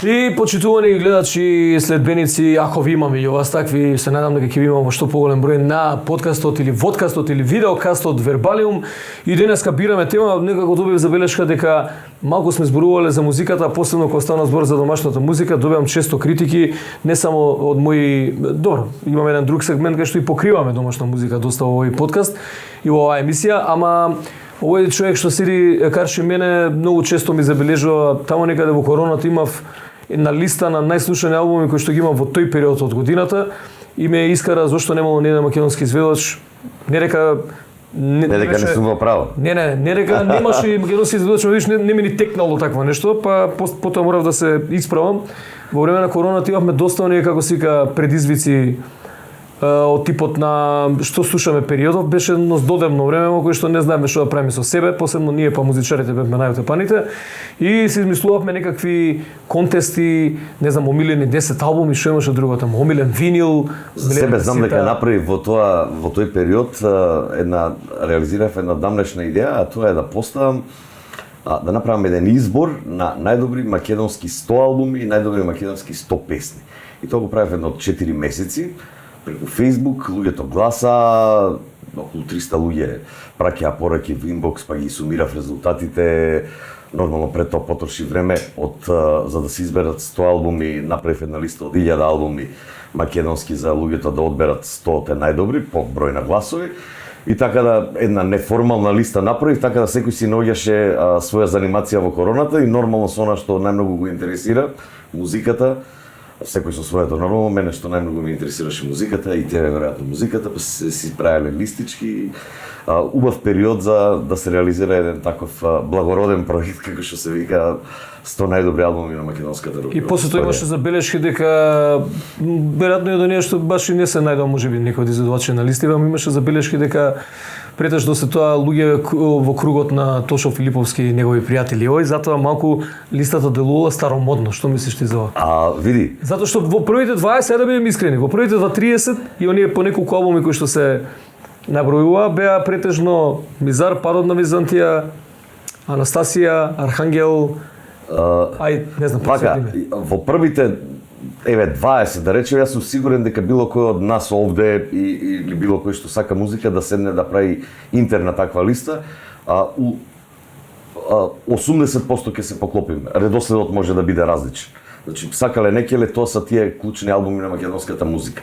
И почитувани гледачи, следбеници, ако ви имаме и вас такви, се надам дека ќе ви имаме што поголем број на подкастот или водкастот или видеокастот Вербалиум. И денеска бираме тема, некако добив забелешка дека малку сме зборувале за музиката, посебно кога стана збор за домашната музика, добивам често критики, не само од мои, добро, имаме еден друг сегмент кај што и покриваме домашна музика доста во овој подкаст и во оваа емисија, ама овој човек што седи карши мене многу често ми забележува, таму некаде во короната имав на листа на најслушани албуми кои што ги имам во тој период од годината и ме искара зошто немало ни еден македонски изведувач. Не дека не сум во право. Не дека немаше македонски изведувач, видиш, не ми ни текнало такво нешто, па потоа морав да се исправам. Во време на короната имавме доста оние, како се вика, предизвици од типот на што слушаме периодов, беше едно додевно време во кое што не знаеме што да правиме со себе, посебно ние па музичарите бевме најотепаните и се измислувавме некакви контести, не знам, омилени 10 албуми, што имаше другото, омилен винил. Себе знам дека направи во тој период реализирав една дамнешна идеја, а тоа е да поставам да направам еден избор на најдобри македонски 100 албуми и најдобри македонски 100 песни. И тоа го правев едно 4 месеци. Преку Facebook, луѓето гласа, околу 300 луѓе праќаа пораки во инбокс, па ги сумирав резултатите. Нормално пред тоа потроши време за да се изберат 100 албуми, направив една листа од 1000 албуми македонски за луѓето да одберат 100 најдобри по број на гласови. И така да една неформална листа направив, така да секој си наоѓаше своја занимација во короната и нормално со она што најмногу го интересира, музиката. Секој со своето нормално, мене што најмногу ме интересираше музиката и тебе веројатно музиката, па си правеле листички. Убав период за да се реализира еден таков благороден проект, како што се вика 100 најдобри албуми на македонската рок. И после тоа имаше забелешки дека веројатно и до ние што баш и не се најдоа можеби некој од изведувачи на листи, ама имаше забелешки дека претежно се тоа луѓе во кругот на Тошо Филиповски и негови пријатели. Ој затоа малку листата делувала старомодно. Што мислиш ти за ова? Види. Затоа што во првите 20, да бидеме искрени, во првите 30 и оние по неколку албуми кои што се набројува беа претежно Мизар, Падот на Византија, Анастасија, Архангел, не знам, посветиме. Во првите 20, да речем, јас сум сигурен дека било кој од нас овде или било кој што сака музика да седне да прави интерна таква листа, 80% ќе се поклопиме. Редоследот може да биде различен. Значи, сакале некеле, тоа се тие клучни албуми на македонската музика.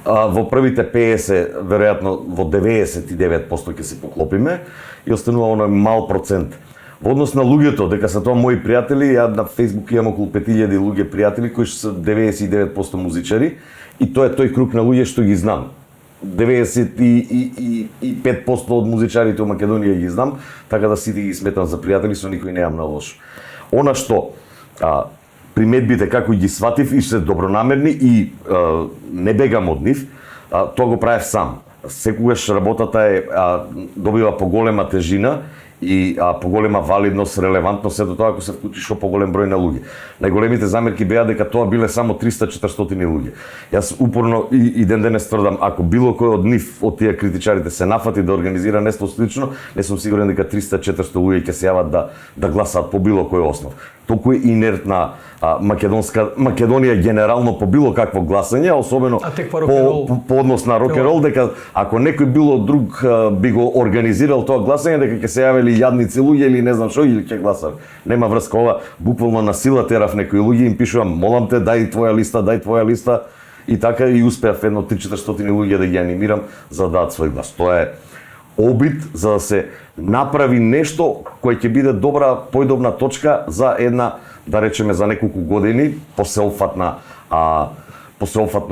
Во првите 50, веројатно во 99% ќе се поклопиме и останува оној мал процент. Во однос на луѓето, дека се тоа мои пријатели, ја на Facebook имам околу 5000 луѓе пријатели кои се 99% музичари и тоа е тој круг на луѓе што ги знам. 95% од музичарите во Македонија ги знам, така да сите ги сметам за пријатели, со никој неам на лошо. Она што приметбите како ги сватив и се добронамерни и не бегам од нив, тоа го правев сам. Секогаш работата добива поголема тежина и поголема валидност, релевантност, сето тоа ако се вклучиш во поголем број на луѓе. Најголемите замерки беа дека тоа биле само 300-400 луѓе. Јас упорно и ден денес тврдам, ако било кој од нив, од тие критичарите се нафати да организира нешто слично, не сум сигурен дека 300-400 луѓе ќе се јават да гласаат по било кој основ. Толку е инертна Македонија генерално по било какво гласање, особено по однос на рок-н-рол, дека ако некој било друг би го организирал тоа гласање, дека ќе се јавели јадници луѓе или не знам што, или ќе гласат. Нема врска, ова буквално на сила терав некои луѓе, им пишувам, молам те, дај твоја листа, и така и успеав едно 300-400 луѓе да ги анимирам за да дадат свој глас. Тоа е обид за да се направи нешто кој ќе биде добра појдобна точка за една, да речеме, за неколку години поселфатно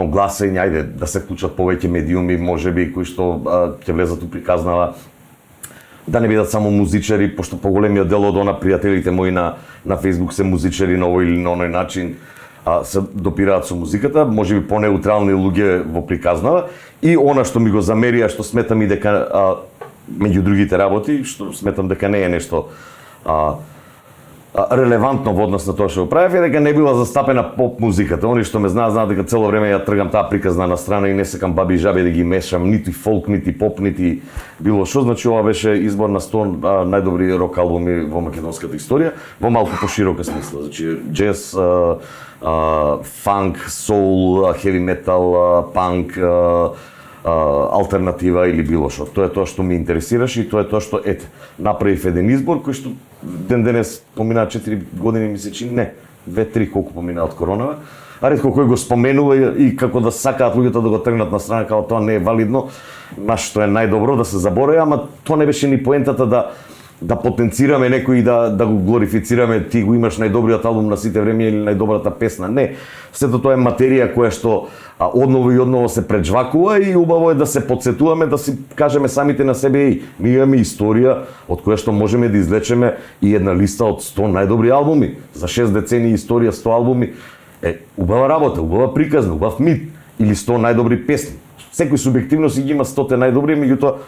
гласање, ајде да се вклучат повеќе медиуми, можеби кои што ќе влезат у приказнава, да не бидат само музичари, пошто поголемиот дел од пријателите мои на Facebook се музичари на овој или на оној начин, се допираат со музиката, можеби понеутрални луѓе во приказнава и она што ми го замерија, што сметам и дека меѓу другите работи, што сметам дека не е нешто релевантно во однос на тоа што го правев е дека не била застапена поп музиката. Они што ме знаат дека цело време ја тргам таа приказна на страна и не сакам баби и жаби да ги мешам, нити фолк, нити поп, нити било што. Значи ова беше избор на 100 најдобри рок албуми во македонската историја, во малку поширока смисла. Значи джез, фанк, соул, хеви метал, панк, алтернатива или било што. Тоа е тоа што ме интересираше и тоа е тоа што направив еден избор кој што ден денес поминаа 4 години ми се чини, не, 2-3 колку поминаа од коронава. А ретко кој го споменува и како да сакаат луѓето да го тргнат на страна како тоа не е валидно, што е најдобро да се заборави, ама тоа не беше ни поентата да потенцираме некој и да го глорифицираме, ти го имаш најдобриот албум на сите време или најдобрата песна. Не, сето тоа е материја која што одново и одново се преджвакува и убаво е да се подсетуваме, да си кажеме самите на себе, ми имаме историја од која што можеме да извлечеме и една листа од 100 најдобри албуми. За 6 децении историја 100 албуми е убава работа, убава приказна, убав мит или 100 најдобри песни. Секој субјективно си ги има 100 најдобри, меѓутоа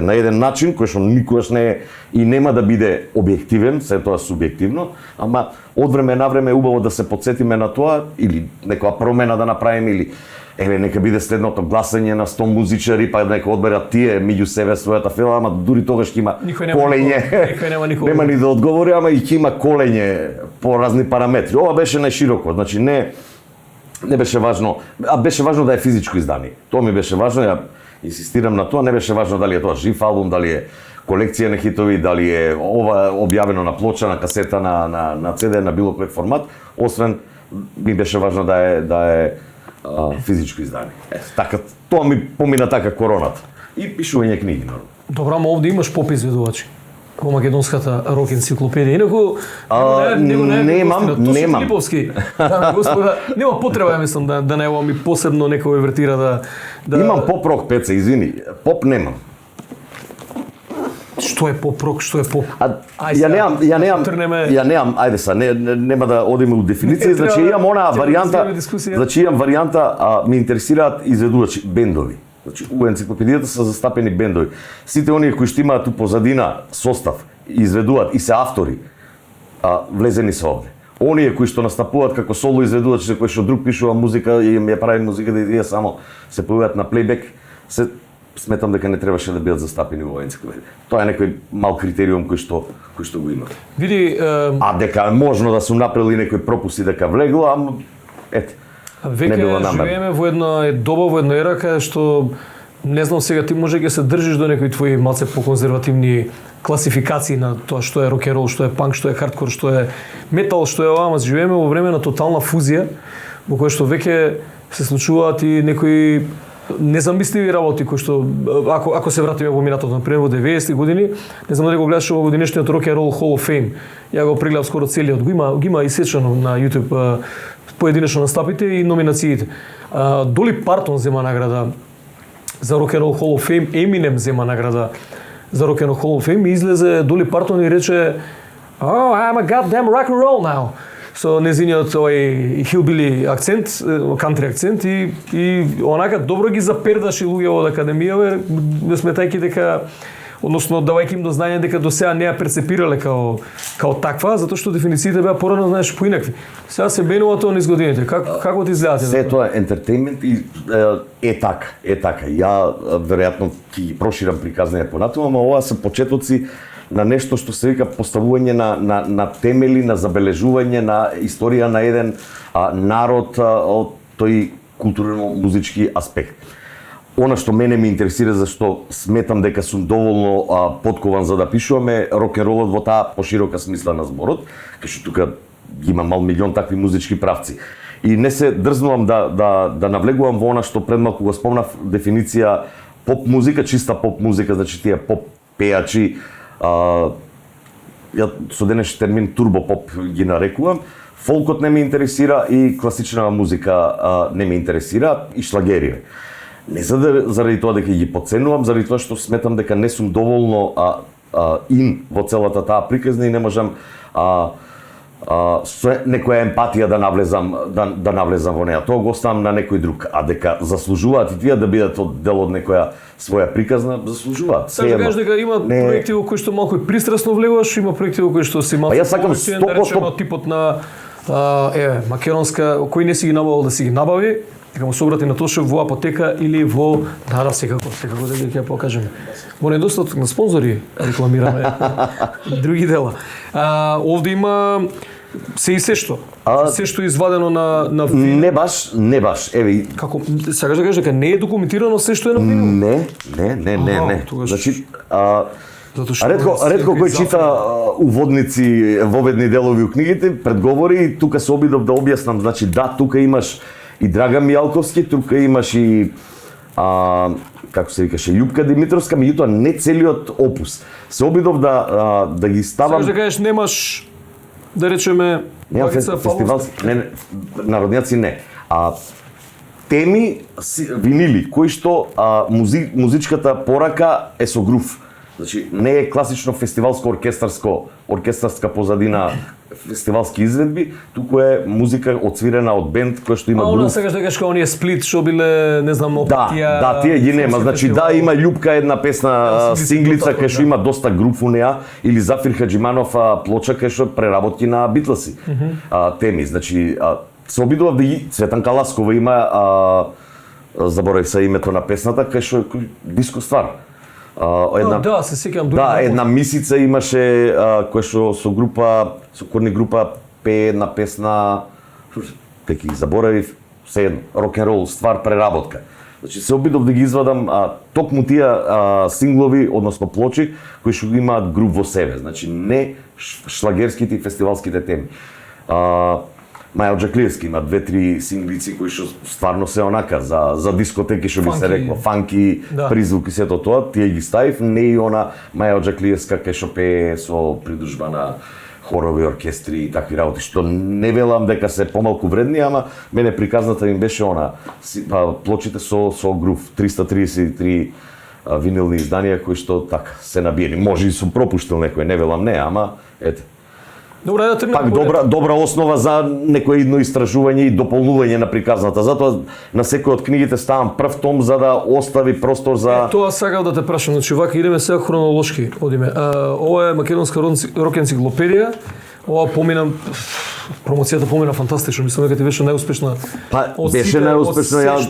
на еден начин кој што никогаш не е и нема да биде објективен, се тоа субјективно, ама од време на време е убаво да се потсетиме на тоа или некоја промена да направиме или нека биде следното гласање на 100 музичари па нека одберат тие меѓу себе својата фила, ама дури тогаш ќе има колење. Нема ни да одговори, ама и ќе има колење по разни параметри. Ова беше најшироко, значи не беше важно, беше важно да е физичко издание. Тоа ми беше важно, ја инсистирам на тоа, не беше важно дали е тоа жив албум, дали е колекција на хитови, дали е ова објавено на плоча, на касета, на CD, на било кој формат, освен ми беше важно да е физичко издание. Така, тоа ми помина така короната. И пишување книги, нормално. Добро, ама овде имаш поп изведувачи во македонската рок енциклопедија. Инаку немам. Филиповски. Господа, нема потреба, ја мислам, да не ми посебно некој вертира да Имам поп рок пеца, извини. Поп немам. Што е поп рок, што е поп? Ја немам, ајде са, нема да одиме у дефиниција, значи имам онаа варијанта, ми интересираат изведувачи, бендови. Значи, у енциклопедијата се застапени бендови. Сите оние кои што имаат у позадина состав, изведуваат и се автори, влезени се овде. Оние кои што настапуваат како соло изведувачи, кои што друг пишува музика и ја прави музика да тие само се појавуваат на плейбек, сметам дека не требаше да бидат застапени во енциклопедија. Тоа е некој мал критериум кој што го има. Види, дека можно да се направили некои пропуси дека влегло, ама веќе живееме во една доба, во една ера каде што не знам сега ти може ќе се држиш до некои твои малце поконзервативни класификации на тоа што е рок н рол, што е панк, што е хардкор, што е метал, што е ова, ама живееме во време на тотална фузија во која што веќе се случуваат и некои незамисливи работи кои што ако се вратиме во минатото, например во 90-ти години, не знам дали го гледаш во годинешниот Rock and Roll Hall of Fame. Ја го прегледав скоро целиот, го има исечено на YouTube поединечно настапите и номинациите. Доли Партон зема награда за Rock and Roll Hall of Fame, Eminem зема награда за Rock and Roll Hall of Fame и излезе Доли Партон и рече "Oh, I'm a goddamn rock and roll now." Со незиниот овој хилбили акцент, кантри акцент и онака добро ги запердаши луѓе од академија, сметајќи дека односно давајќи им до знање дека до сега не ја перцепирале као таква, затоа што дефинициите беа порано знаеш поинакви. Сега се менува тоа низ годините. Како ти изгледате? Се тоа ентертејнмент и е така. Ја веројатно ќе ги проширам приказнење понатаму, ама ова се почетоци на нешто што се вика поставување на темели, на забележување на историја на еден народ од тој културно-музички аспект. Она што мене ме интересира, зашто сметам дека сум доволно подкован за да пишуваме рок н ролот во таа поширока смисла на зборот, кај што тука има мал милион такви музички правци. И не се дрзнувам да навлегувам во она што пред малку го спомнав, дефиниција поп музика, чиста поп музика, значи тие поп пејачи, ја со денешен термин турбопоп ги нарекувам. Фолкот не ме интересира и класична музика не ме интересира и шлагерија. Не заради тоа дека ги подценувам, заради тоа што сметам дека не сум доволно ин во целата таа приказна и не можам со некоја емпатија да навлезам во неа. Тоа го оставам на некој друг, а дека заслужуваат и тие да бидат дел од некоја своја приказна, заслужуваат. Сакаш да кажеш дека има проекти во кои што малку и пристрасно влегуваш, има проекти во кои што си малку јас сакам 100% типот на македонска, кој не си ги набавил да си ги набави, дека му се обрати на Тошев во апотека или во секако дека ќе покажеме. Во недостаток на спонзори рекламираме други дела. Овде има се и се што. Се што е извадено на филм. Не баш. Еве, како сакаш да кажеш дека не е документирано се што е на филм? Не. Значи, ретко кој чита уводници, воведни делови у книгите, предговори и тука се обидов да објаснам. Значи, да, тука имаш и Драган Мијалковски, тука имаш и како се викаше, Љупка Димитровска, меѓутоа не целиот опус. Се обидов да ги ставам. Сакаш да кажеш немаш, да речеме, фестивалски, не, народњаци не. Теми винили кои што музичката порака е со грув. Значи не е класично фестивалско оркестарска позадина, фестивалски изведби, туку е музика отсвирена од бенд кој што има грув. Сакаш да кажеш како оние Сплит што биле, не знам, опатија. Да, тие ги нема. Значи да, има Љупка една песна синглица кај што има доста грув у неа, или Зафир Хаџиманов плоча кај што преработки на Битлси. Теми, значи се обидував да ги Цветанка Ласкова има заборав се името на песната кај што диско ствар. Се сеќавам. Да, една мисица имаше која што со корни група пее една песна, теки ги заборавив, се рок н рол ствар преработка. Значи се обидов да ги извадам токму тие синглови, односно плочи кои што имаат груп во себе, значи не шлагерските и фестивалските теми. Мајо Джаклиевски има 2-3 синглици кои што стварно се онака за дискотеки што би се рекло, фанки, призвуки, сето тоа, тие ги ставив, не и она Мајо Джаклиевска кај што пее со придружба на хорови, оркестри и такви работи, што не велам дека се помалку вредни, ама мене приказната им беше она, плочите со грув, 333 винилни изданија кои што така се набиени. Може и сум пропуштил некој, не велам не, ама ете. Пак добра основа за некое идно истражување и дополнување на приказната. Затоа на секој од книгите ставам прв том за да остави простор за Тоа сакав да те прашам, значи вака идеме сега хронолошки, одиме. Ова е македонска рок енциклопедија. Ова промоцијата помина фантастично, мислам дека ти беше најуспешна. Беше најуспешна ја.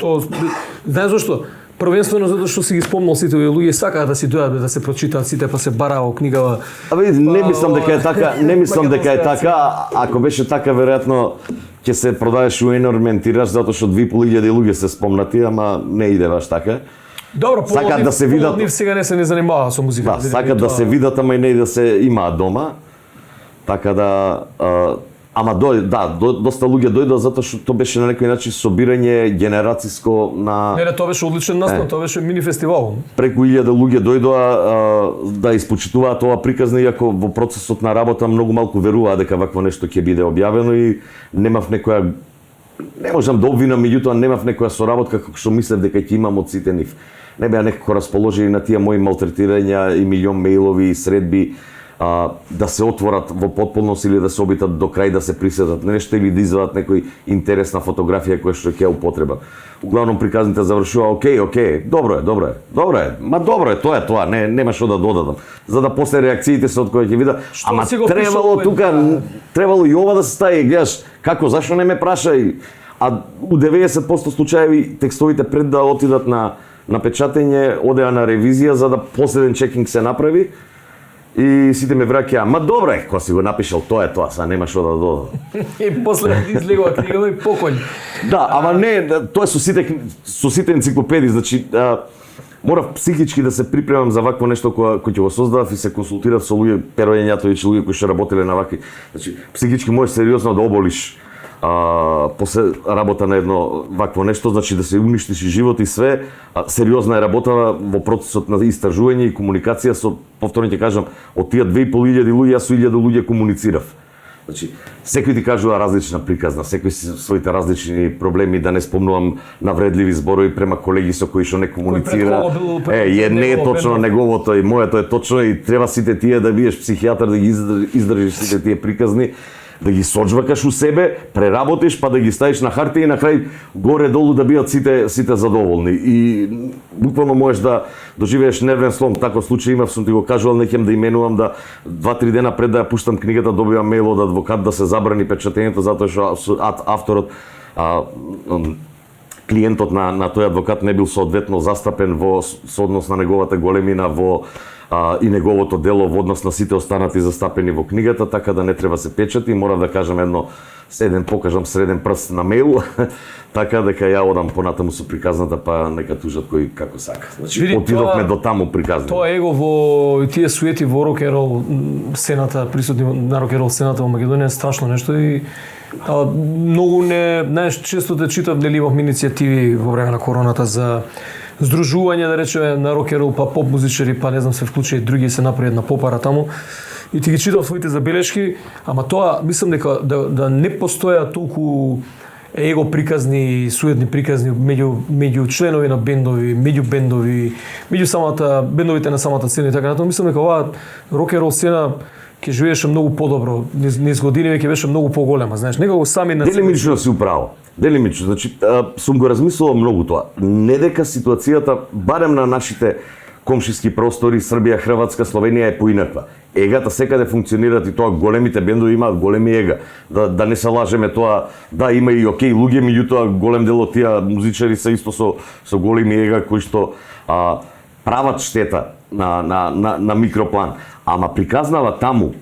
Знаеш зашто? Првенствено затоа што си ги спомнал сите овие луѓе, сакаат да си дојдат да се прочитаат сите, па се бараа во книгава. Не мислам дека е така, не мислам дека е така. Ако беше така, веројатно ќе се продадеш у енормен тираж затоа што 2500 луѓе се спомнати, ама не иде баш така. Добро, сакаат да се видат. Нив сега не се не занимаваа со музика. Да, сакаат да се видат, ама и не да се имаат дома. Така да ама доста луѓе дојдоа затоа што тоа беше на некој начин собирање генерациско на Не, тоа беше одличен настан, тоа беше мини фестивал. Преку 1000 луѓе дојдоа да испочитуваат ова приказна, иако во процесот на работа многу малку веруваа дека вакво нешто ќе биде објавено и немав некоја, не можам да обвинам, меѓутоа немав некоја соработка како што мислев дека ќе имам од сите нив. Не беа некако расположени на тие мои малтретирања и милион мејлови и средби да се отворат во потполност или да се обитат до крај да се присетат нешто или да извадат некој интересна фотографија која што ќе употреба. Углавном приказните завршува окей, добро е, ма добро е, тоа, нема што да додадам. За да после реакциите се од кои ќе видам, ама требало тука, требало и ова да се стави, гледаш, како, зашто не ме праша? А у 90% случаеви текстовите пред да отидат на печатење, одеа на ревизија за да последен чекинг се направи. И сите ме враќаа, ма добре, кога си го напишал, тоа е тоа, са нема што да додадам. И после излегува книгава и покој. Да, ама не, тоа е со сите енциклопедии, значи морав психички да се припремам за вакво нешто кој ќе го создадав и се консултирав со луѓе, Перо Јањатовиќ, луѓе кои што работеле на вакви. Значи, психички можеш сериозно да оболиш после работа на едно вакво нешто, значи да се уништиш и живот и све. Сериозна е работа во процесот на истражување и комуникација со, повторно ќе кажам, од тие 2500 луѓе, јас со 1000 луѓе комуницирав. Значи, секој ти кажува различна приказна, секој си своите различни проблеми, да не спомнувам навредливи зборови према колеги со кои што не комуницира. Не е точно неговото и моето е точно и треба сите тие да биеш психијатар да ги издржиш сите тие приказни. да ги сочвакаш у себе, преработиш, па да ги ставиш на хартија и на крај горе-долу да бидат сите задоволни. И буквално можеш да доживееш нервен слом. Таков случај имав, сум ти го кажувал, не ќе да именувам, да 2-3 дена пред да ја пуштам книгата добивам мејл од адвокат да се забрани печатењето затоа што авторот клиентот на тој адвокат не бил соодветно застапен во сооднос на неговата големина и неговото дело во однос на сите останати застапени во книгата, така да не треба се печати. Морав да кажам покажам среден прст на мејл, така дека ја одам понатаму со приказната, па нека тужат кој како сака. Значи, отидовме до таму приказни. Тоа его во тие суети во рок-н-рол сцената, присутни на рок-н-рол сцената во Македонија е страшно нешто и многу знаеш, често те читав, нели имавме иницијативи во време на короната за здружување, да речеме, на рок-н-рол, па поп музичари, па не знам, се вклучи и други, се направи една попара таму. И ти ги читав своите забелешки, ама тоа мислам дека да не постоја толку его приказни, суетни приказни меѓу членови на бендови, меѓу бендови, меѓу бендовите на самата сцена и така натаму. Мислам дека оваа рок-н-рол сцена ќе живееше многу подобро, низ години ќе беше многу поголема, знаеш, некако сами на Делимично си управо. Делимично, значи сум го размислувал многу тоа. Не дека ситуацијата барем на нашите комшиски простори, Србија, Хрватска, Словенија е поинаква. Егата секаде функционираат и тоа големите бендови имаат големи ега. Да не се лажеме тоа, да има и окей луѓе, меѓутоа голем дел од тие музичари се исто со големи ега кои што прават штета на микроплан. Ама приказнава таму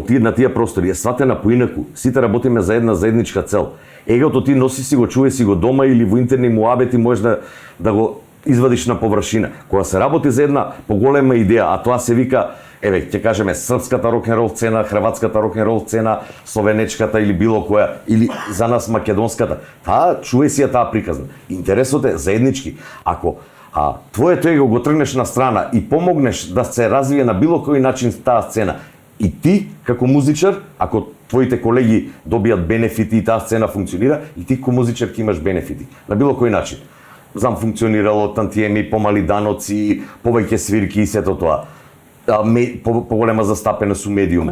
на тие простори е сватена поинаку. Сите работиме за една заедничка цел. Егото ти носи си го, чуе си го дома или во интерни муабети можеш да го извадиш на површина. Кога се работи за една поголема идеја, а тоа се вика, ќе кажеме, српската рок-н-рол сцена, хрватската рок-н-рол сцена, словенечката или било која, или за нас македонската, чуе си таа приказна. Интересот е заеднички. Ако твоето его го тргнеш на страна и помогнеш да се развие на било кој начин таа сцена, и ти, како музичар, ако твоите колеги добијат бенефити и таа сцена функционира, и ти како музичар ќе имаш бенефити. На било кој начин. Знам, функционирало тантиеми, помали даноци, повеќе свирки и сето тоа. Поголема застапеност у медиум.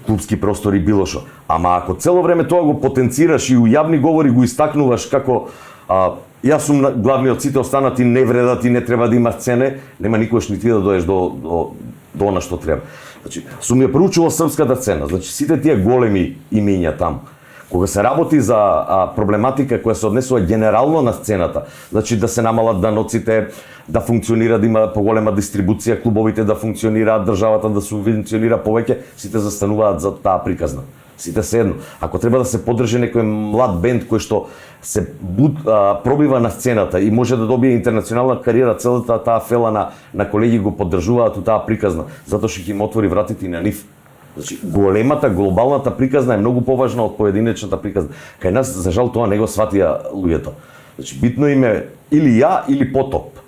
Клубски простори, било шо. Ама ако цело време тоа го потенцираш и у јавни говори го истакнуваш како јас сум главниот, сите останати не вредат и не треба да има сцене, нема никош ни ти да доеш до она што треба. Значи, сум ја проучувал српската сцена, значи сите тие големи имења таму. Кога се работи за проблематика која се однесува генерално на сцената, значи да се намалат даноците, да функционира, да има поголема дистрибуција, клубовите да функционираат, државата да субвенционира повеќе, сите застануваат за таа приказна. Сите се едно. Ако треба да се поддржи некој млад бенд кој што се пробива на сцената и може да добие интернационална кариера, целата таа фела на колеги го поддржуваат у таа приказна, затоа што ќе им отвори вратите и на нив. Значи, големата, глобалната приказна е многу поважна од поединечната приказна. Кај нас, за жал, тоа не го сватија луѓето. Значи, битно им е или ја, или потоп.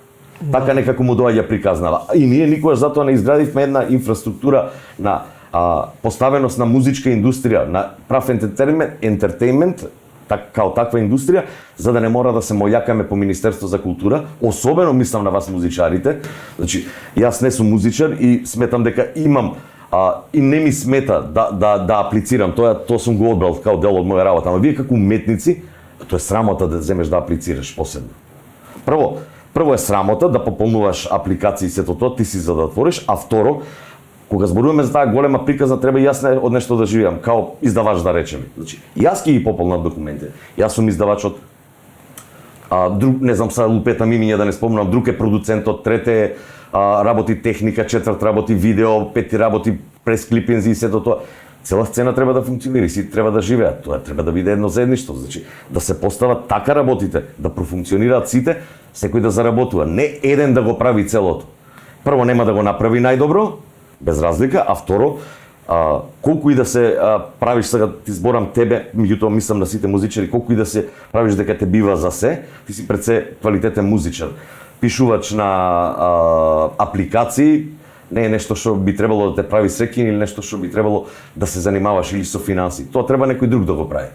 Така некако му доаѓа приказнава. И ние никогаш затоа не изградивме една инфраструктура на поставеност на музичка индустрија, на прав ентертејмент, као таква индустрија, за да не мора да се мољакаме по Министерство за култура, особено мислам на вас музичарите. Значи, јас не сум музичар и сметам дека имам и не ми смета да аплицирам, тоа сум го одбрал као дел од моја работа, ама вие како уметници, тоа е срамота да земеш да аплицираш посебно. Прво е срамота да пополнуваш апликации и сето тоа, ти си за да отвориш, а второ, кога зборуваме за таа голема приказна, треба и јас од нешто да живеам, као издавач да речеме. Значи, јас ќе ги пополнам документи. Јас сум издавачот, друг, не знам сега лупетам имиња да не спомнам, друг е продуцентот, трет е работи техника, четврт работи видео, пети работи пресклипинзи и сето тоа. Цела сцена треба да функционира и сите треба да живеат. Тоа треба да биде едно заедништво, значи да се постават така работите, да профункционираат сите, секој да заработува, не еден да го прави целото. Прво нема да го направи најдобро, без разлика, а второ, колку и да се правиш, сега ти зборам тебе, меѓутоа мислам на сите музичари, колку и да се правиш дека те бива за се, ти си пред се квалитетен музичар. Пишувач на апликации не е нешто што би требало да те прави среќен или нешто што би требало да се занимаваш или со финанси. Тоа треба некој друг да го прави.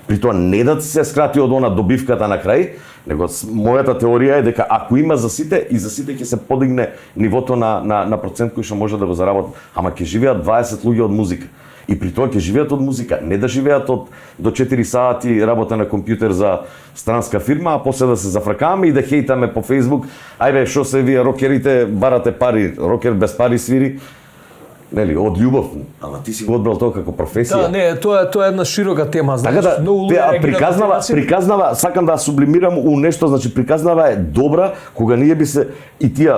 При тоа не да се скрати од она добивката на крај, него мојата теорија е дека ако има за сите и за сите ќе се подигне нивото на процент кој што може да го заработи, ама ќе живеат 20 луѓе од музика. И при тоа ќе живеат од музика, не да живеат од до 4 сати работа на компјутер за странска фирма, а после да се зафракаме и да хейтаме по Facebook. Ајде, што се вие рокерите барате пари, рокер без пари свири. Нели, од љубов, ама ти си го одбрал тоа како професија. Да, не, тоа е една широка тема, Така да, приказнава, сакам да сублимирам у нешто, значи приказнава е добра кога ние би се и тие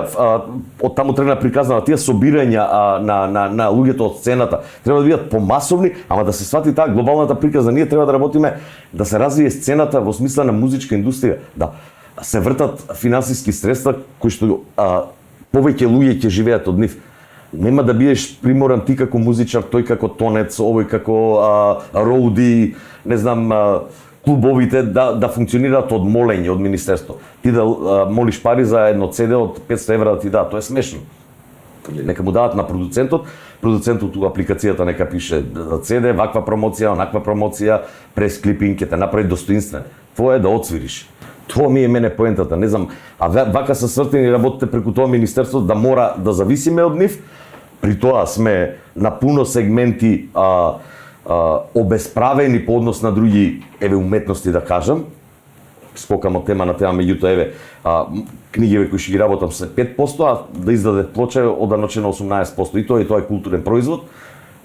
од таму тргна приказнава, тие собирања на луѓето од сцената треба да бидат помасовни, ама да се свати таа глобалната приказна, ние треба да работиме да се развие сцената во смисла на музичка индустрија, да се вртат финансиски средства кои што повеќе луѓе ќе живеат од нив. Нема да биеш приморан ти како музичар, тој како тонец, овој како роуди, не знам, клубовите да функционираат од молење од министерство. Ти да молиш пари за едно CD од 500 евра да ти дадат, тоа е смешно. Нека му дадат на продуцентот у апликацијата нека пише за CD, ваква промоција, онаква промоција, прес клипинг ќе те направи достоинствен. Твое е да отсвириш. Тоа ми е мене поентата, не знам, а вака се свртени работите преку тоа министерство да мора да зависиме од нив, при тоа сме на пуно сегменти обесправени по однос на други уметности да кажам. Скокам од тема на тема, меѓутоа еве книгиве кои што ги работам се 5%, а да издаде плоча е оданочено 18%. И тоа е културен производ.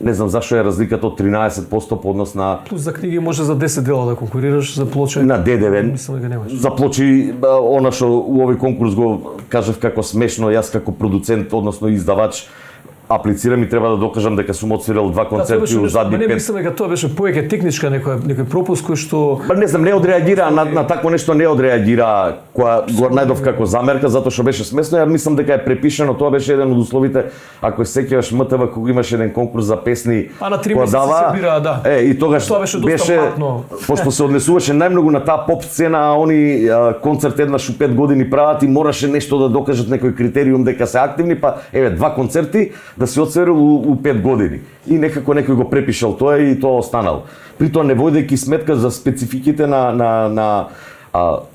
Не знам зашто е разликата од 13% по однос на... Плюс за книги може за 10 дела да конкурираш, за плоча... На ДДВ. Мислам дека немаш. За плочи, она што у овој конкурс го кажав како смешно, јас како продуцент, односно издавач, аплицирам и треба да докажам дека сум отсвирил 2 концерти у задни 5. Не мислам дека тоа беше повеќе техничка некој пропуск кој што... Не знам, не одреагира на такво нешто, не одреагира која го најдов како замерка затоа што беше смешно. Ја мислам дека е препишано, тоа беше еден од условите, ако се сеќаваш МТВ кога имаше еден конкурс за песни на 3 месеци се бира, да. И тогаш тоа беше пошто се однесуваше најмногу на таа поп сцена, а они концерт еднаш у 5 години прават и мораше нешто да докажат некој критериум дека се активни, па еве 2 концерти да се отсверил у 5 години. И некако некој го препишал тоа и тоа останало. При тоа не водејќи сметка за спецификите на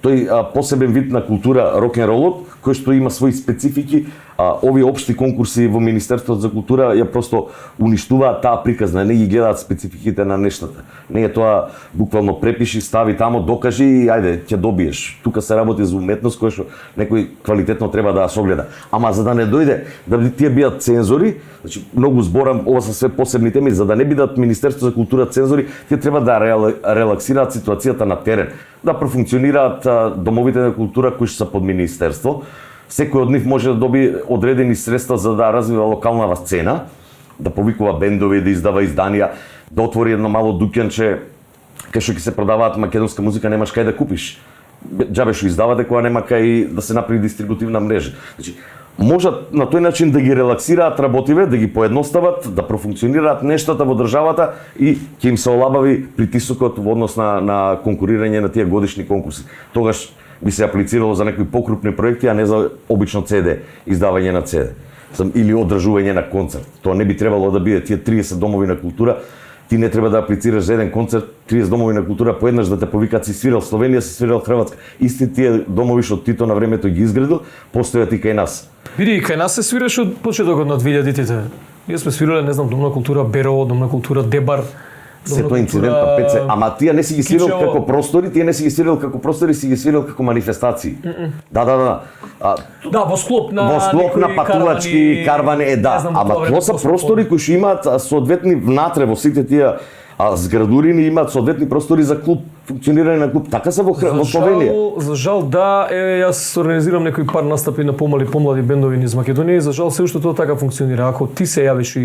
тој посебен вид на култура рок-н-ролот, кој што има своји специфики, овие општи конкурси во Министерството за култура ја просто уништуваат таа приказна, не ги гледаат спецификите на нештата. Не е тоа буквално препиши, стави тамо, докажи и ајде ќе добиеш. Тука се работи за уметност која што некој квалитетно треба да ја согледа. Ама за да не дојде да тие бидат цензори, значи многу зборам, ова се све посебни теми, за да не бидат Министерството за култура цензори, тие треба да релаксираат ситуацијата на терен, да профункционираат домовите на култура кои што се под министерство. Секој од нив може да доби одредени средства за да развива локална сцена, да повикува бендови, да издава изданија, да отвори едно мало дуќанче кај што ќе се продаваат македонска музика, немаш кај да купиш. Џабе што издавате кога нема кај да се направи дистрибутивна мрежа. Значи, можат на тој начин да ги релаксираат работиве, да ги поедностават, да профункционираат нештата во државата и ќе им се олабави притисокот во однос на конкурирање на тие годишни конкурси. Тогаш би се аплицирало за некои покрупни проекти, а не за обично CD, издавање на CD. Или одржување на концерт. Тоа не би требало да биде тие 30 домови на култура. Ти не треба да аплицираш за еден концерт, 30 домови на култура поеднаш да те повикаат си свирал Словенија, си свирал Хрватска. Исти тие домови што Тито на времето ги изградил, постојат и кај нас. Види, кај нас се свираше од почетокот на 2000-тите. Ние сме свирале, не знам, Дом на култура Берово, Дом на култура Дебар. Се тоа инцидентно, Пеце, ама тие не си ги свирил како простори, си ги свирил како манифестации. Да, во склоп на патувачки карвани, ама тоа се простори кои што имаат соодветни внатре во сите тие зградурини, имаат соодветни простори за клуб, функционирање на клуб. Така се во Словенија. За жал, да, јас организирам некои пар настапи на помлади бендови низ Македонија и за жал се уште тоа така функционира. Ако ти се јавиш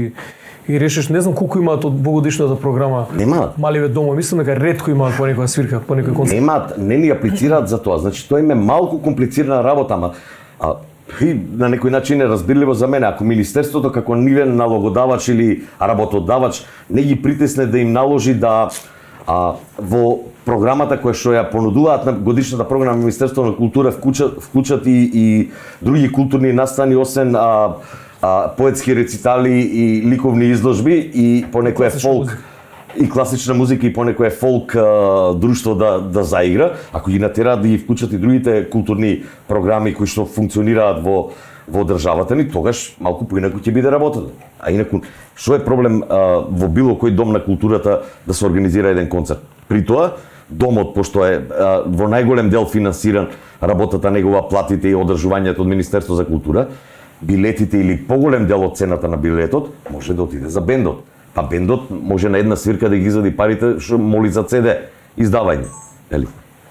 и решиш, не знам колку имаат од богодишната програма. Немаат. Маливе домови, мислам дека ретко имаат по некоја свирка, по некој концерт. Немаат, не ни аплицираат за тоа. Значи тоа им е малку комплицирана работа, ама и на некој начин е разбирливо за мене. Ако министерството како нивен налогодавач или работодавач не ги притисне да им наложи да во програмата која што ја понудуваат на годишната програма на Министерството на култура вклучат и други културни настани освен поетски рецитали и ликовни изложби и понекој фолк и класична музика и понекој фолк друштво да заигра, ако ги натераат да ги вклучат и другите културни програми кои што функционираат во во државата ни, тогаш малку поинаку ќе биде работата. А инаку, што е проблем во било кој дом на културата да се организира еден концерт? При тоа, домот, пошто е во најголем дел финансиран, работата негова, платите и одржувањето од Министерство за култура, билетите или поголем дел од цената на билетот може да отиде за бендот. Па бендот може на една свирка да ги извади парите што моли за CD издавање, нели?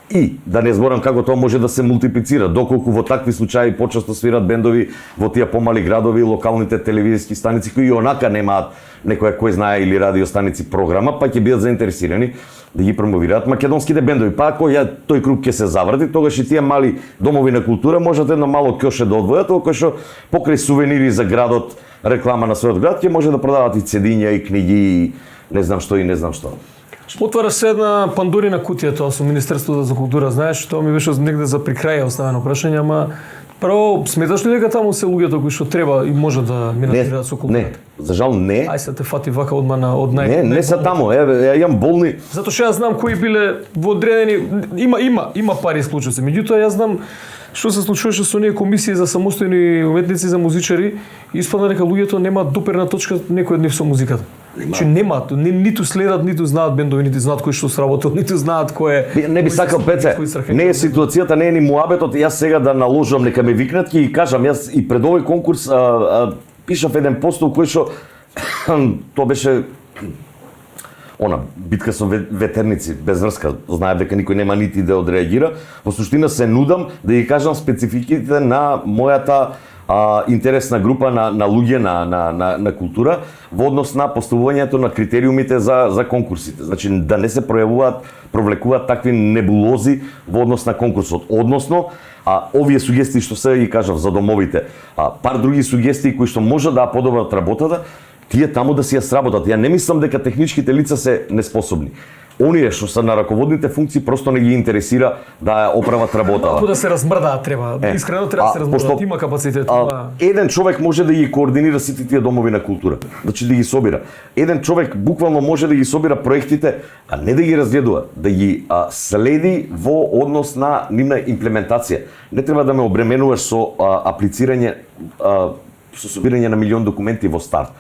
И да не зборам како тоа може да се мултиплицира, доколку во такви случаи почесто свират бендови во тие помали градови, локалните телевизиски станици кои онака немаат некоја кој знае или радио станици програма, па ќе бидат заинтересирани да ги промовираат македонските бендови. Па ако тој круг ќе се заврти, тогаш и тие мали домови на култура можат едно мало кјоше да одвојат, кој што покрај сувенири за градот, реклама на својот град, ќе може да продават и цедиња и книги и не знам што и не знам што. Отвара се една пандорина кутија тоа со Министерството за култура, знаеш, тоа ми беше негде за при крај оставено прашање, ама прво сметаш ли дека таму се луѓето кои што треба и може да минатираат со културата? Не, за жал не. Ај се те фати вака одма од нај. Не се таму. Ја имам болни. Затоа што јас знам кои биле во одредени има пари исклучоци. Меѓутоа јас знам што се случуваше со оние комисии за самостојни уметници, за музичари, и испадна дека луѓето немаат доперна точка некој од нив со музиката. Значи немаат, ниту следат, ниту знаат бендови, ниту знаат кој што сработил, ниту знаат кој е. Не би сакал, Пеце, не е ситуацијата, не е ни муабетот, јас сега да наложам нека ме викнат и кажам, јас и пред овој конкурс пишав еден пост кој што тоа беше битка со ветерници без врска, знаев дека никој нема нити да одреагира. Во суштина се нудам да ги кажам спецификите на мојата интересна група на луѓе на култура во однос на поставувањето на критериумите за конкурсите. Значи да не се провлекуваат такви небулози во однос на конкурсот. Односно, овие сугестии што се ги кажав за домовите, пар други сугестии кои што може да подобрат работата, тие таму да си ја сработат. Ја не мислам дека техничките лица се неспособни. Оние што се на раководните функции просто не ги интересира да ја оправат работата. Малку да се размрдаат треба. Искрено треба да се размрдаат. Има капацитет. Еден човек може да ги координира сите тие домови на култура. Значи да ги собира. Еден човек буквално може да ги собира проектите, а не да ги разгледува, да ги следи во однос на нивна имплементација. Не треба да ме обременуваш со аплицирање, со собирање на милион документи во старт.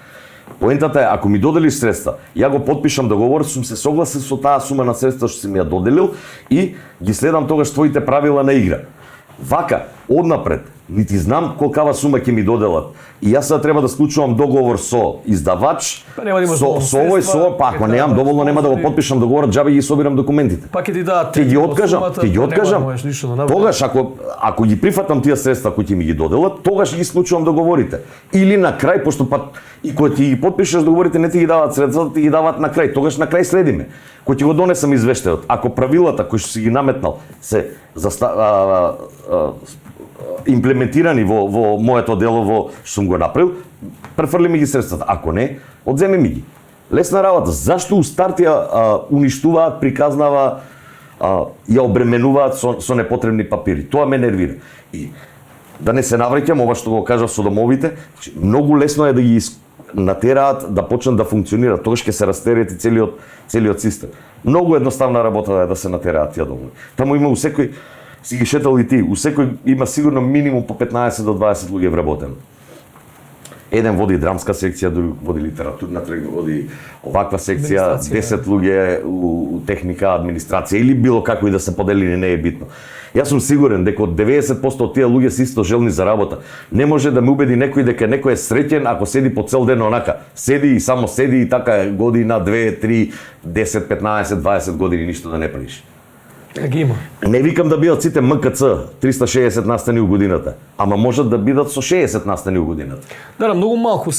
Поентата е, ако ми доделиш средства, ја го потпишам договор, сум се согласен со таа сума на средства што си ми ја доделил и ги следам тогаш твоите правила на игра. Вака, однапред, нити знам колкава сума ќе ми доделат. И јас сега треба да склучувам договор со издавач, со овој, па ако немам доволно, нема да го потпишам договорот, џабе ги собирам документите. Па ќе ти дадат. Ќе ги откажам. Тогаш ако ги прифатам тие средства кои ќе ми ги доделат, тогаш ги склучувам договорите. Или на крај, пошто и кога ти ги потпишеш договорите не ти ги даваат средства, ти ги даваат на крај. Тогаш на крај следиме. Кој ќе го донесам извештајот, ако правилата кои што си ги наметнал се имплементирани во моето дело во што сум го направил, префрли ми ги средствата. Ако не, одземи ми ги. Лесна работа. Зашто у старт ја уништуваат, приказнава, ја обременуваат со непотребни папири? Тоа ме нервира. И да не се навраќам ова што го кажав со домовите, многу лесно е да ги натераат да почнат да функционираат. Тогаш ќе се растерети целиот систем. Многу едноставна работа е да се натераат тие домови. Таму има у секој, си ги шетал и ти, у секој има сигурно минимум по 15 до 20 луѓе вработени. Еден води драмска секција, друг води литературна, трег води оваква секција, 10 луѓе у техника, администрација или било како и да се подели, не е битно. Јас сум сигурен дека од 90% од тие луѓе се исто желни за работа. Не може да ме убеди некој дека некој е среќен ако седи по цел ден онака. Седи и само седи и така година, 2, 3, 10, 15, 20 години ништо да не правиш. Ги има. Не викам да бидат сите МКЦ 360 настани у годината, ама можат да бидат со 60 настани у годината. Да, многу малку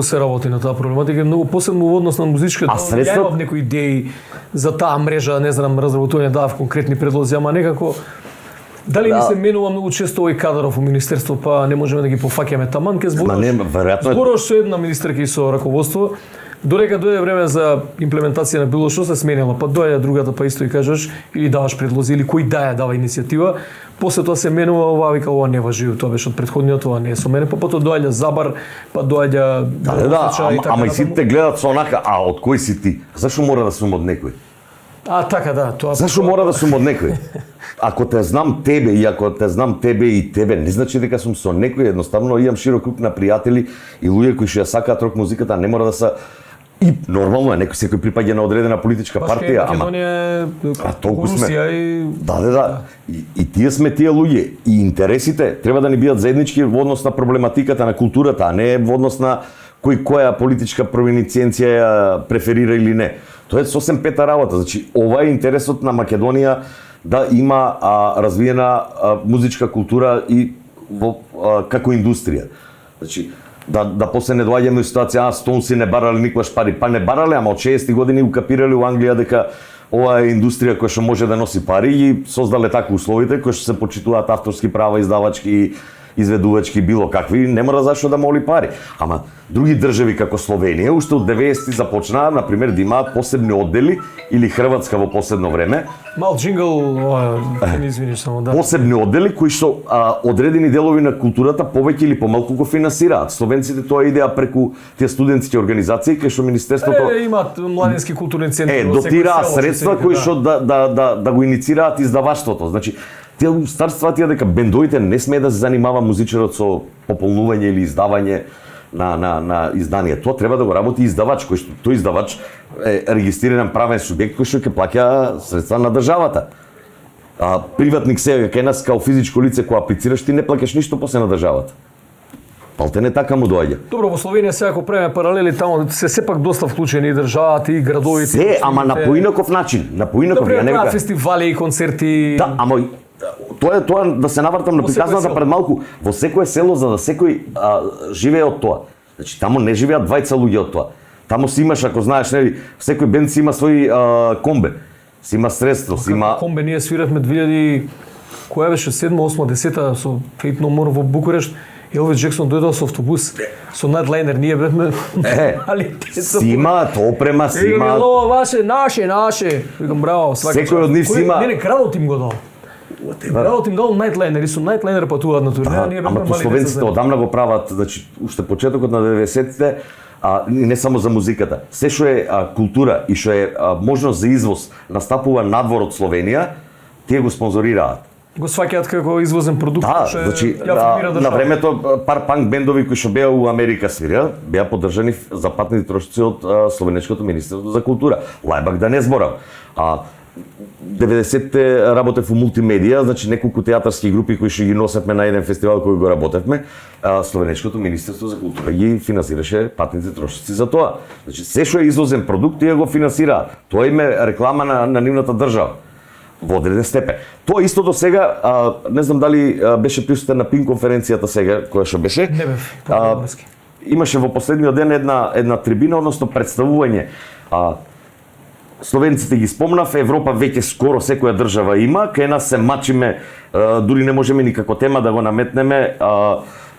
се работи на таа проблематика, многу посебно во однос на музичката. Ја имам некои идеи за таа мрежа, не знам, разработување давав конкретни предлози, ама некако дали ни се менува многу често овој кадров во министерство, па не можеме да ги пофаќаме таман ке зборуваш со една министерка и со раководство. Додека дојде време за имплементација на било што се сменила, па доаѓа другата па исто и кажеш или даваш предлози или кој дава иницијатива, после тоа се менува ова, вика ова не важи, тоа беше од претходниот, ова не е со мене, па потоа доаѓа забар, па доаѓа ама и сите гледат со онака, а од кој си ти? Зашо мора да сум од некој? Така да, тоа. Зашо мора да сум од некој? Ако те знам тебе и ако те знам тебе и тебе, не значи дека сум со некој, едноставно имам широк круг на пријатели и луѓе кои што ја сакаат рок музиката, не мора да се и нормално е, секој припаѓа на одредена политичка партија, ама толку сме. Да. И тие сме тие луѓе и интересите треба да ни бидат заеднички во однос на проблематиката на културата, а не во однос на која политичка провинцијенција ја преферира или не. Тоа е сосем пета работа. Значи, ова е интересот на Македонија да има развиена музичка култура и како индустрија. Значи, да после не доаѓаме во ситуација, Стоунси не барале никогаш пари. Па не барале, ама од 60 години укапирале у Англија дека ова е индустрија која што може да носи пари и создале така условите кои што се почитуваат авторски права, издавачки, изведувачки, било какви, не мора зашто да моли пари. Ама други држави како Словенија уште од 90-ти започнаа, на пример, да имаат посебни оддели или Хрватска во последно време. Мал джингл, не извиниш само, да. Посебни оддели кои што одредени делови на културата повеќе или помалку го финансираат. Словенците тоа идеа преку тие студентски организации кај што министерството имаат младински културни центри. Дотираа средства кои што да го иницираат издаваштвото. Значи, тие старствата дека бендовите не смее да се занимава музичарот со пополнување или издавање на издание. Тоа треба да го работи издавач, кој што тој издавач е регистриран правен субјект кој што ќе плаќа средства на државата. Приватник сега кај нас као физичко лице кој аплицираш, ти не плаќаш ништо после на државата. Палтене така му доаѓа. Добро, во Словенија сега ако преме паралели таму се сепак доста вклучени и државата и градовите. Се, ама на поинаков начин, на поинаков, ја не вика фестивали и концерти. Да, ама тоа да се навртам на приказната пред малку, во секое село за да секој живее од тоа. Значи таму не живеат двајца луѓе од тоа. Таму си имаш, ако знаеш, нели, секој бенд си има свој комбе. Си има средство, си има комбе. Ние свиравме 2000 која беше 7, 8, 10 со Фейт No More во Букурешт. Елвис Джексон дојдол со автобус, со надлайнер, ние бевме си имаат опрема, си имаат ваше, наше. Викам браво, секој од нив си има. Не, кралот им го дал. Кралот им дал најдлайнер, и со најдлайнер патуваат на турне, ние бевме мали. Ама словенците одамна го прават, значи уште почетокот на 90-тите, не само за музиката. Се што е култура и што е можност за извоз настапува надвор од Словенија, тие го спонзорираат. Го сваќаат како извозен продукт, што значи, на времето пар панк бендови кои што беа у Америка свирија, беа поддржани за патни трошоци од Словенечкото министерство за култура. Лајбак да не зборам. 90-те работев во мултимедија, значи неколку театарски групи кои што ги носевме на еден фестивал кој го работевме, Словенечкото министерство за култура ги финансираше патните трошоци за тоа. Значи се што е извозен продукт тие го финансираат. Тоа им е реклама на нивната држава. Во одреден степен. Тоа исто до сега, не знам дали беше присутен на ПИН конференцијата сега, која што беше. Не бев. Имаше во последниот ден една трибина, односно представување. Словенците ги спомнав, Европа веќе скоро секоја држава има, кај нас се мачиме, дури не можеме никако тема да го наметнеме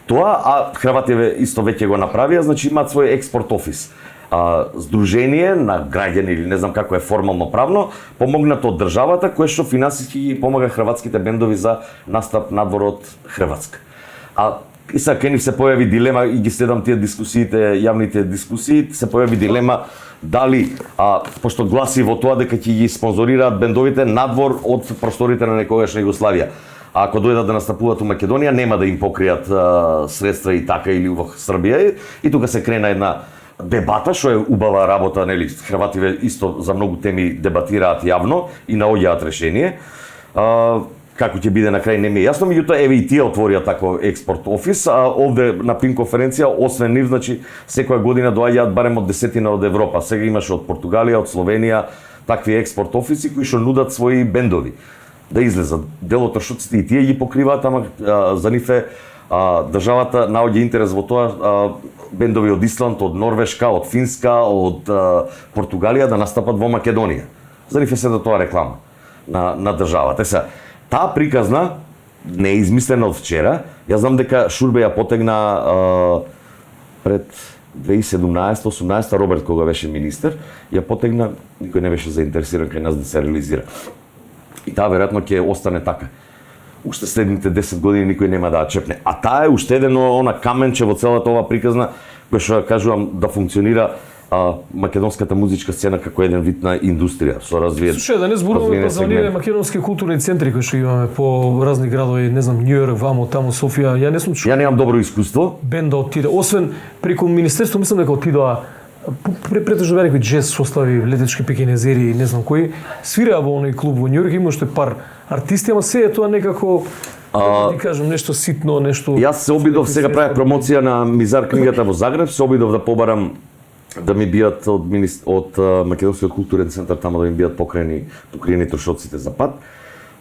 тоа, Хрватите исто веќе го направија, значи имаат свој експорт офис. Сдружение на граѓани или не знам како е формално правно, помогнато од државата кој што финансиски ги помага хрватските бендови за настап надвор од Хрватска. И сега кај нив се појави дилема и ги следам тие дискусиите, јавните дискусии, се појави дилема дали пошто гласи во тоа дека ќе ги спонзорираат бендовите надвор од просторите на некогашна Југославија. Ако дојдат да настапуваат у Македонија, нема да им покријат средства и така или во Србија и тука се крена една дебата, што е убава работа, нели, Хрвативе исто за многу теми дебатираат јавно и наоѓаат решение. Како ќе биде на крај не ми е јасно, меѓутоа еве и тие отворија тако експорт офис, овде на ПИН конференција освен нив, значи секоја година доаѓаат барем од 10 од Европа. Сега имаше од Португалија, од Словенија такви експорт офиси кои што нудат своји бендови да излезат. Дел од трошоците и тие ги покриваат, ама за нив е државата наоѓа интерес во тоа бендови од Исланд, од Норвешка, од Финска, од Португалија да настапат во Македонија. За нив е се тоа реклама на државата. Сега, таа приказна не е измислена од вчера. Јас знам дека Шурбе ја потегна пред 2017-18 Роберт кога беше министер, ја потегна, никој не беше заинтересиран кај нас да се реализира. И таа веројатно ќе остане така. Уште следните 10 години никој нема да ја чепне. А таа е уште едно каменче во целата ова приказна, која што кажувам да функционира македонската музичка сцена како еден вид на индустрија со развиен. Слушај, да не зборуваме па за оние македонски културни центри кои што имаме по разни градови, не знам, Њујорк, вамо, таму Софија, ја не сум чуo. Ја немам добро искуство. Бенд да отиде, освен преку министерство, мислам дека отидоа претежно беа некои джез состави, летечки пекинезери, не знам кои, свираа во оној клуб во Њујорк, има уште пар артисти, ама се е тоа некако да ти кажам нешто ситно, нешто. Јас се обидов, сега правев промоција на Мизар книгата во Загреб, се обидов да побарам да ми бијат од Македонскиот културен центар таму да ми бијат покриени трошоците за пат.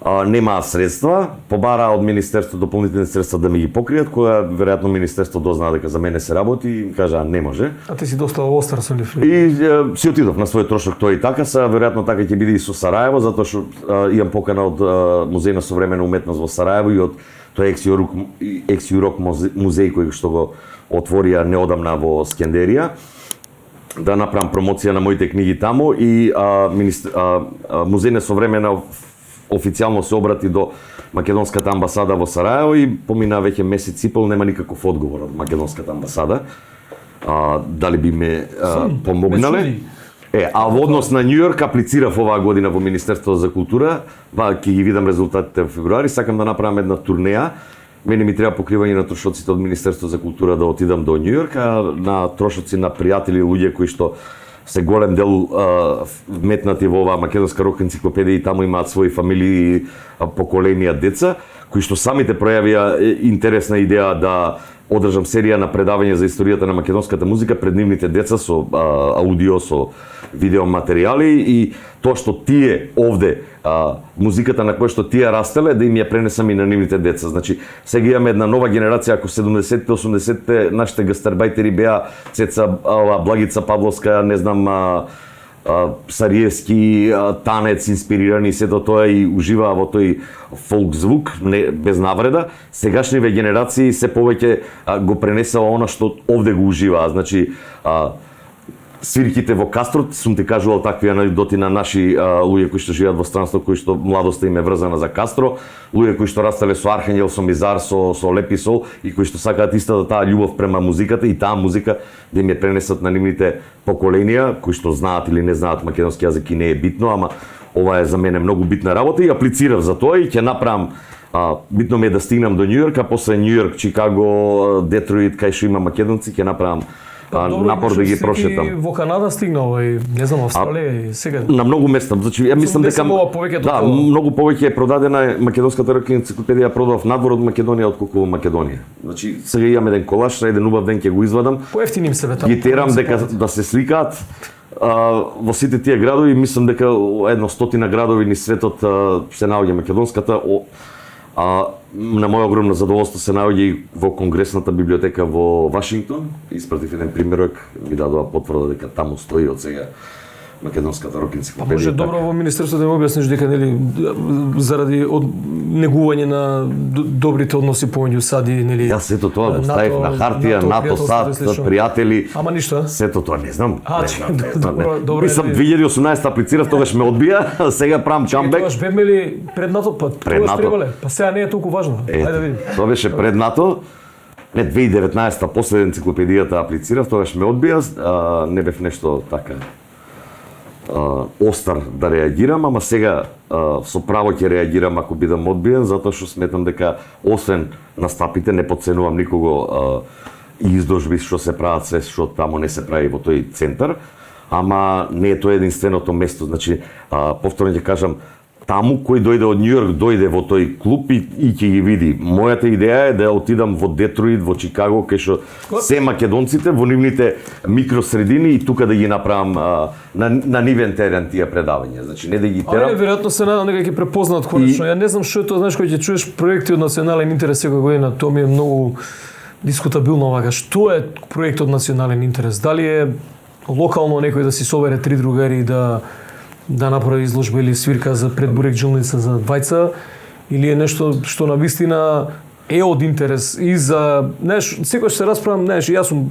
Немаа средства, побара од министерство дополнителни средства да ми ги покријат, која веројатно министерство дознаа дека за мене се работи и кажа не може. А ти си доста остар со нив. И си отидов на свој трошок тоа и така, веројатно така ќе биде и со Сараево, затоа што имам покана од Музеј на современа уметност во Сараево и од тој екс-Јурок музеј кој што го отворија неодамна во Скендерија, да направам промоција на моите книги таму и Музеј на современа официјално се обрати до Македонската амбасада во Сараево и помина веќе месец и пол, нема никаков одговор од Македонската амбасада. Дали би ме помогнале? А во однос на Њујорк аплицирав оваа година во Министерството за култура, ќе ги видам резултатите во февруари, сакам да направам една турнеја. Мене ми треба покривање на трошоците од Министерството за култура да отидам до Њујорк, а на трошоци на пријатели, луѓе кои што се голем дел вметнати во оваа македонска рок енциклопедија и таму имаат своји фамилии, поколенија деца, кои што самите пројавија интересна идеја да одржам серија на предавање за историјата на македонската музика пред нивните деца со аудио, со видео материјали и тоа што тие овде, музиката на која што тие растеле, да им ја пренесам и на нивните деца. Значи, сега имаме една нова генерација, ако 70-те, 80-те нашите гастарбајтери беа Цеца, Благица Павловска, не знам, Сариевски, танец инспирирани, сето тоа и уживаа во тој фолк звук, не, без навреда. Сегашниве генерации се повеќе го пренесува она што овде го уживаа. Значи, свирките во Кастро, сум ти кажувал такви анекдоти на наши луѓе кои што живеат во странство, кои што младоста им е врзана за Кастро, луѓе кои што растеле со Архангел, со Мизар, со Лепи Сол и кои што сакаат истата таа љубов према музиката и таа музика да им ја пренесат на нивните поколенија, кои што знаат или не знаат македонски јазик и не е битно, ама ова е за мене многу битна работа и аплицирав за тоа и ќе направам. Битно ми е да стигнам до Њујорк, а после Њујорк, Чикаго, Детройт, кај што има македонци, ќе направам напор да ги прошетам. Во Канада стигнал и не знам Австралија и сега. На многу места, значи ја мислам дека многу повеќе е продадена македонската рок енциклопедија продав надвор од Македонија отколку во Македонија. Значи сега имам еден колаж, еден убав ден ќе го извадам. Поевтиним се бе таму. Ги терам дека да се сликаат во сите тие градови, мислам дека едно 100 градови низ светот се наоѓа македонската. На моја огромна задоволство се наоѓа и во Конгресната библиотека во Вашингтон. Испратив еден примерок, ми дадоа потврда дека таму стои од сега македонската рок енциклопедија. Може добро во министерството да ми објасниш дека нели заради негување на добрите односи помеѓу САД и нели. Јас сето тоа го ставив на хартија, НАТО, САД, пријатели. Ама ништо. Сето тоа не знам. Добро. Мислам 2018 аплицирав, тогаш ме одбија, сега правам чамбек. Тогаш бевме ли пред НАТО? Пред НАТО. Па сега не е толку важно. Ајде да видим. Тоа беше пред НАТО. Не, 2019 после енциклопедијата аплицирав, тогаш ме одбија, не бев нешто така остар да реагирам, ама сега со право ќе реагирам ако бидам одбиен, затоа што сметам дека освен настапите не потценувам никого и изложби што се прават, се што таму не се прави во тој центар, ама не е тоа единственото место. Значи, повторно ќе кажам, таму кој дојде од Њујорк, дојде во тој клуб и ќе ги види. Мојата идеја е да отидам во Детройт, во Чикаго, кај што се македонците во нивните микросредини и тука да ги направам на нивен терен тие предавања. Значи не да ги терам. Али веројатно се надам дека ќе препознаат конечно. Ја не знам што е тоа, знаеш, кога ќе чуеш проекти од национален интерес секоја година, тоа ми е многу дискутабилно вака. Што е проект од национален интерес? Дали е локално некој да си собере 3 другари да направи изложба или свирка за предбурек джилница за двајца, или е нешто што на вистина е од интерес и за, знаеш, секогаш се расправам, знаеш, јас сум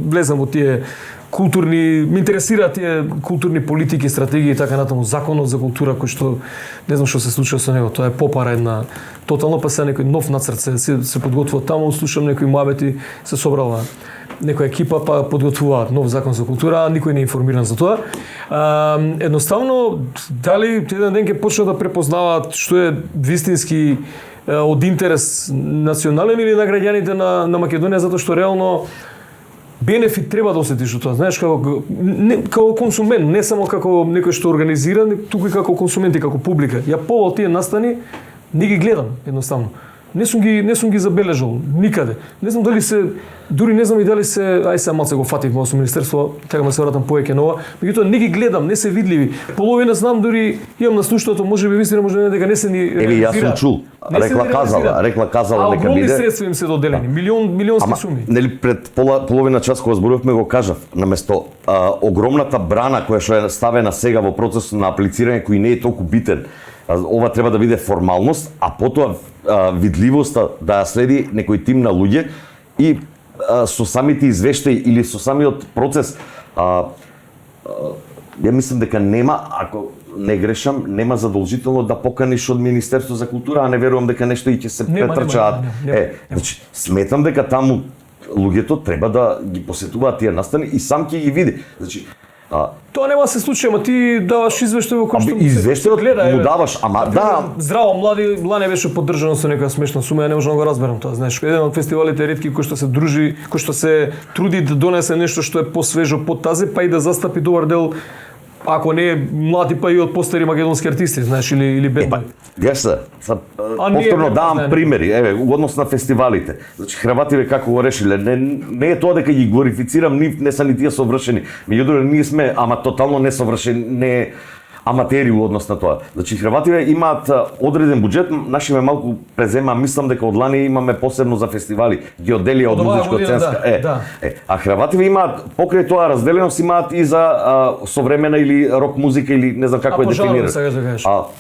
влезам во тие културни, ме интересираат тие културни политики, стратегии и така натаму, законот за култура кој што не знам што се случува со него, тоа е попара една тотално, па се некој нов нацрт се подготвува таму, слушам некои муабети, се собрала некоја екипа па подготвуваат нов закон за култура, а никој не е информиран за тоа. Едноставно, дали еден ден ќе почнат да препознаваат што е вистински од интерес национален или на граѓаните на Македонија, затоа што реално бенефит треба да осетиш од тоа. Знаеш, како консумент, не само како некој што организира, туку и како консумент и како публика. Ја повал тие настани, не ги гледам едноставно. Не сум ги забележал никаде. Не знам дали се, дури не знам и дали се, ај се малце го фатив со министерство, така ме се вратам повеќе нова, меѓутоа не ги гледам, не се видливи. Половина знам, дури имам на слушното, можеби вистина, може дека не се ни Или јас сум чул, рекла казала нека биде. Огромни средства им се доделени, милионски суми. Нели пред половина час кога зборувавме го кажав, наместо огромната брана која што е ставена сега во процесот на аплицирање кој не е толку битен, ова треба да биде формалност, а потоа видливоста да ја следи некој тим на луѓе и со самите извештаи или со самиот процес ја мислам дека нема, ако не грешам, нема задолжително да поканиш од Министерство за култура, а не верувам дека нешто и ќе се претрчаат. Значи, сметам дека таму луѓето треба да ги посетуваат тие настани и сам ќе ги види. Значи, тоа нема да се случи, ама ти даваш извештај во кој што извештајот му даваш, ама да. Здраво млади лане беше поддржано со некоја смешна сума, ја не можам да го разберам тоа, знаеш. Еден од фестивалите ретки кој што се дружи, кој што се труди да донесе нешто што е посвежо, потазе, па и да застапи добар дел, ако не млади, па и од постари македонски артисти, знаеш, или бендови. Јас повторно давам примери, еве, во однос на фестивалите. Значи, Хрвативе како го решиле, не е тоа дека ги глорифицирам, не се ни тие совршени. Меѓутоа, ние сме, ама тотално несовршени, не аматери во однос на тоа. Значи, Хрвативе имаат одреден буџет, нашиве малку презема, мислам дека од лани имаме посебно за фестивали, ги одделија од музичко-сценска. А Хрвативе имаат, покрај тоа разделеност, имаат и за современа или рок музика или не знам како е дефинирано.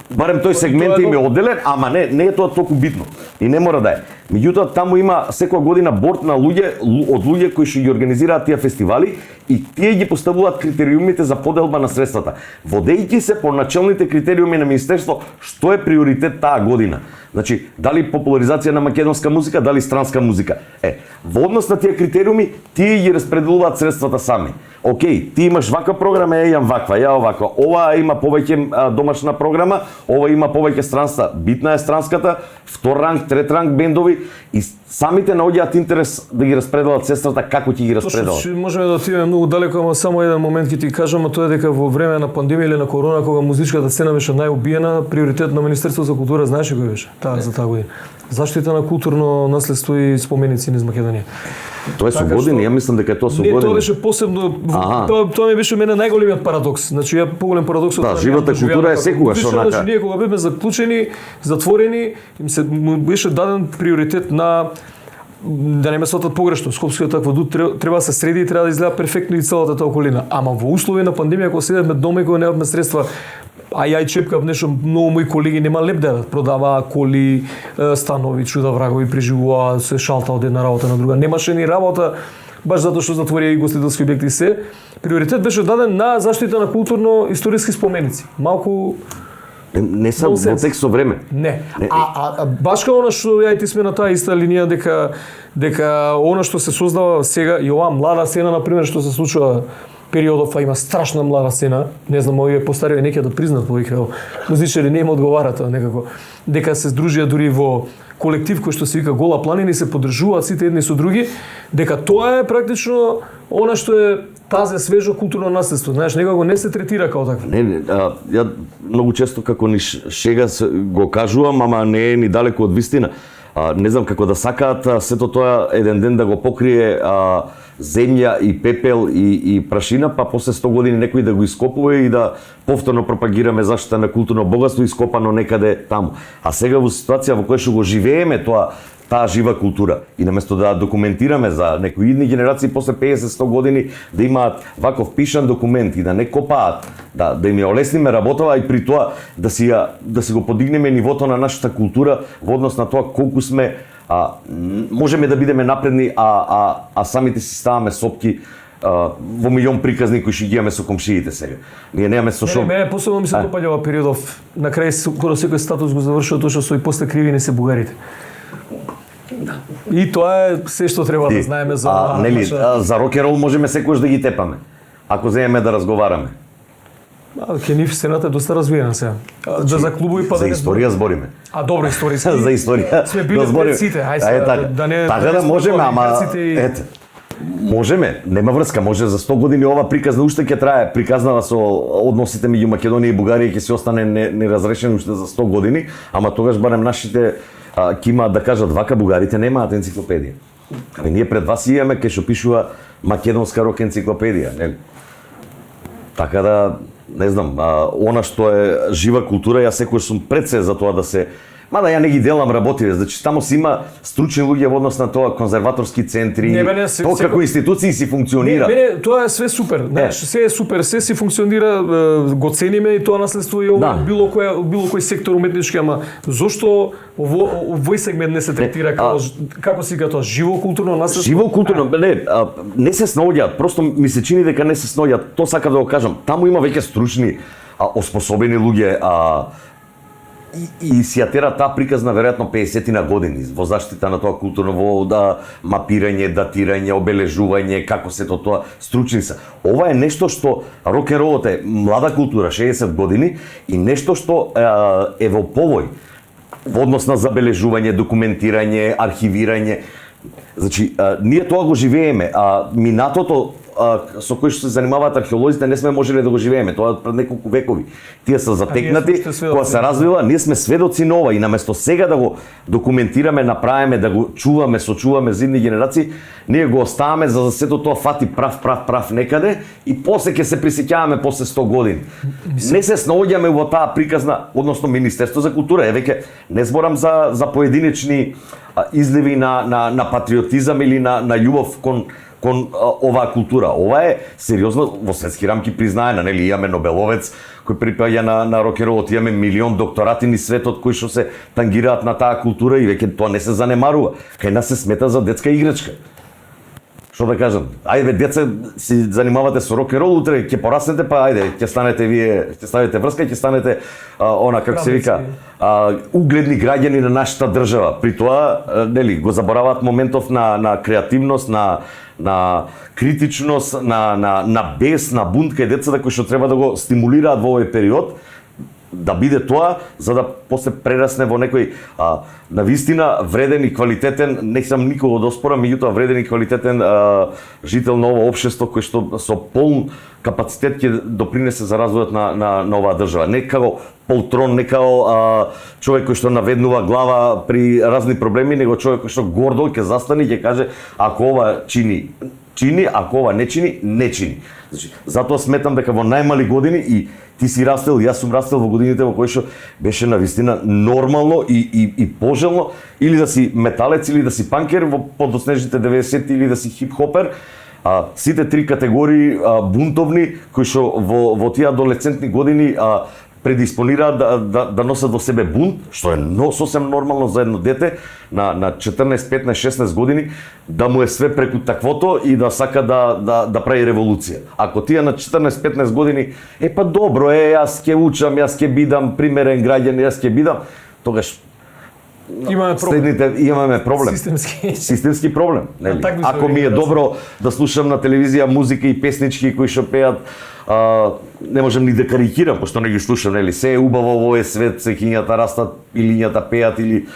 Барем тој сегмент им е одделен, ама не е тоа толку битно. И не мора да е. Меѓутоа, таму има секоја година борд на луѓе, од луѓе кои што ги организираат тие фестивали и тие ги поставуваат критериумите за поделба на средствата. Водејќи се по началните критериуми на Министерство, што е приоритет таа година. Значи, дали популаризација на македонска музика, дали странска музика. Во однос на тие критериуми, тие ги распределуваат средствата сами. Океј, ти имаш ваква програма, ја ваква, ја оваква. Ова има повеќе домашна програма, ова има повеќе странска. Битна е странската, втор ранг, трет ранг бендови и самите наоѓаат интерес да ги распределат средствата како ќе ги распределат. Точно, можеме да отидеме многу далеко, ама само еден момент ќе ти кажам, а тоа е дека во време на пандемија или на корона, кога музичката сцена беше најубиена, приоритет на Министерство за култура, знаеш кој беше? За таа година. Заштита на културно наследство и споменици низ Македонија. Тоа е со години, ја мислам дека е тоа со години. Не, тоа беше посебно, тоа ми беше мене најголемиот парадокс. Значи, ја поголем парадокс од тоа. Да, живата култура е секогаш онака. Значи, ние кога бевме заклучени, затворени, им се беше даден приоритет на да не ме сотат погрешно, Скопскиот аквадут треба да се среди и треба да изгледа перфектно и целата таа околина. Ама во услови на пандемија кога седевме дома и кога немавме средства, а ја и чепкав нешто, многу мои колеги нема леп да продаваа коли, станови, чуда врагови, преживуваа, се шалта од една работа на друга. Немаше ни работа, баш затоа што затворија и гостителски објекти се. Приоритет беше даден на заштита на културно-историски споменици. Малку не сам во текст со време. Не. А баш како она што ја и ти сме на таа иста линија дека она што се создава сега и оваа млада сцена на пример што се случува периодов, има страшна млада сцена, не знам, овие постари неќе да признат повеќе музичари не им одговара тоа некако, дека се здружија дури во колектив кој што се вика Гола планина и се поддржуваат сите едни со други, дека тоа е практично она што е тазе свежо културно наследство, знаеш, некако не се третира како такво. Не, ја многу често како ни шега го кажувам, ама не е ни далеко од вистина. Не знам како да сакаат сето тоа еден ден да го покрие земја и пепел и прашина, па после 100 години некој да го ископува и да повторно пропагираме заштита на културно богатство ископано некаде таму. А сега во ситуација во која што го живееме таа жива култура и наместо да документираме за некои идни генерации после 50-100 години да имаат ваков пишан документ и да не копаат, да им ја олесниме работава и при тоа да си го подигнеме нивото на нашата култура во однос на тоа колку сме можеме да бидеме напредни, а самите си ставаме сопки во милион приказни кои што ги имаме со комшиите сега. Ние немаме со што. Мене посебно ми се допаѓа ова периодов. На крај скоро секој статус го завршува тоа што со и после криви не се бугарите. И тоа е се што треба да знаеме за нели, за рок н рол можеме секогаш да ги тепаме. Ако земеме да разговараме. Ке нив сцената е доста развиена сега. Да за клубови па за историја збориме. Добро, историски. За историја. Сме били пред сите, да не така да можеме, ама ете. Можеме, нема врска, може за 100 години ова приказна уште ќе трае, приказнава со односите меѓу Македонија и Бугарија ќе се остане неразрешен уште за 100 години, ама тогаш барем нашите ќе имаат да кажат вака, бугарите немаат енциклопедија. Ами ние пред вас имаме кај што пишува македонска рок енциклопедија, нели? Така да не знам, она што е жива култура, јас секогаш сум пред се за тоа да се. Мада ја не ги делам работиве, значи таму си има стручни луѓе во однос на тоа, конзерваторски центри, тоа како институции си функционира. Не, тоа е све супер, знаеш, се е супер, се си функционира, го цениме и тоа наследство и било кој сектор уметнички, ама зошто овој сегмент не се третира како сега тоа живо културно наследство? Живо културно, не се снаоѓаат, просто ми се чини дека не се снаоѓаат, тоа сакам да го кажам. Таму има веќе стручни, оспособени луѓе, и си ја тера таа приказна веројатно 50 години во заштита на тоа културно, во мапирање, датирање, обележување, како се тоа стручни се. Ова е нешто што рок н ролот е млада култура, 60 години, и нешто што е во повој во однос на забележување, документирање, архивирање. Значи, ние тоа го живееме, минатото со кој што се занимаваат археолозите не сме можеле да го живееме, тоа пред неколку векови. Тие се затекнати, кога се развива, ние сме сведоци на ова и наместо сега да го документираме, направиме, да го чуваме, сочуваме за идни генерации, ние го оставаме за да сето тоа фати прав некаде и после ќе се присеќаваме после 100 години. Не се снаоѓаме во таа приказна, односно Министерство за култура, веќе не зборам за поединечни изливи на патриотизам или на љубов кон оваа култура. Ова е сериозно во светски рамки признаена, нели? Имаме Нобеловец кој припаѓа на рок н ролот, имаме милион докторати низ светот кои што се тангираат на таа култура и веќе тоа не се занемарува. Кај нас се смета за детска играчка. Што да кажам? Ајде деца се занимавате со рок н рол, утре ќе пораснете, па ајде ќе станете вие, ќе ставите врска и ќе станете она како се вика, угледни граѓани на нашата држава. При тоа нели го забораваат моментов на креативност, на критичност, на бес, на бунт кај децата кои што треба да го стимулираат во овој период, да биде тоа, за да после прерасне во некој навистина вреден и квалитетен, не сам никого да оспорам, меѓутоа вреден и квалитетен жител на ова општество кој што со полн капацитет ќе допринесе за развојот на оваа држава. Не како полтрон, не како човек кој што наведнува глава при разни проблеми, него човек кој што гордо ќе застане и ќе каже ако ова чини, ако ова не чини, не чини. Значи, затоа сметам дека во најмали години и ти си растел, јас сум растел во годините во кои што беше навистина нормално и пожелно или да си металец или да си панкер во подоснежните 90 или да си хип-хопер. Сите три категории бунтовни кои што во тие адолесцентни години предиспонираат да носат во себе бунт, што е сосем нормално за едно дете на 14, 15, 16 години, да му е све преку таквото и да сака да прави револуција. Ако тие на 14-15 години, па добро јас ќе учам, јас ќе бидам примерен граѓан, јас ќе бидам, тогаш имаме проблем. Системски проблем. Нели? Ако ми е добро да слушам на телевизија музика и песнички кои што пеат, не можам ни да карикирам, пошто не ги слушам, нели? Се е убаво во овој свет, се ќињата растат, илињата пеат или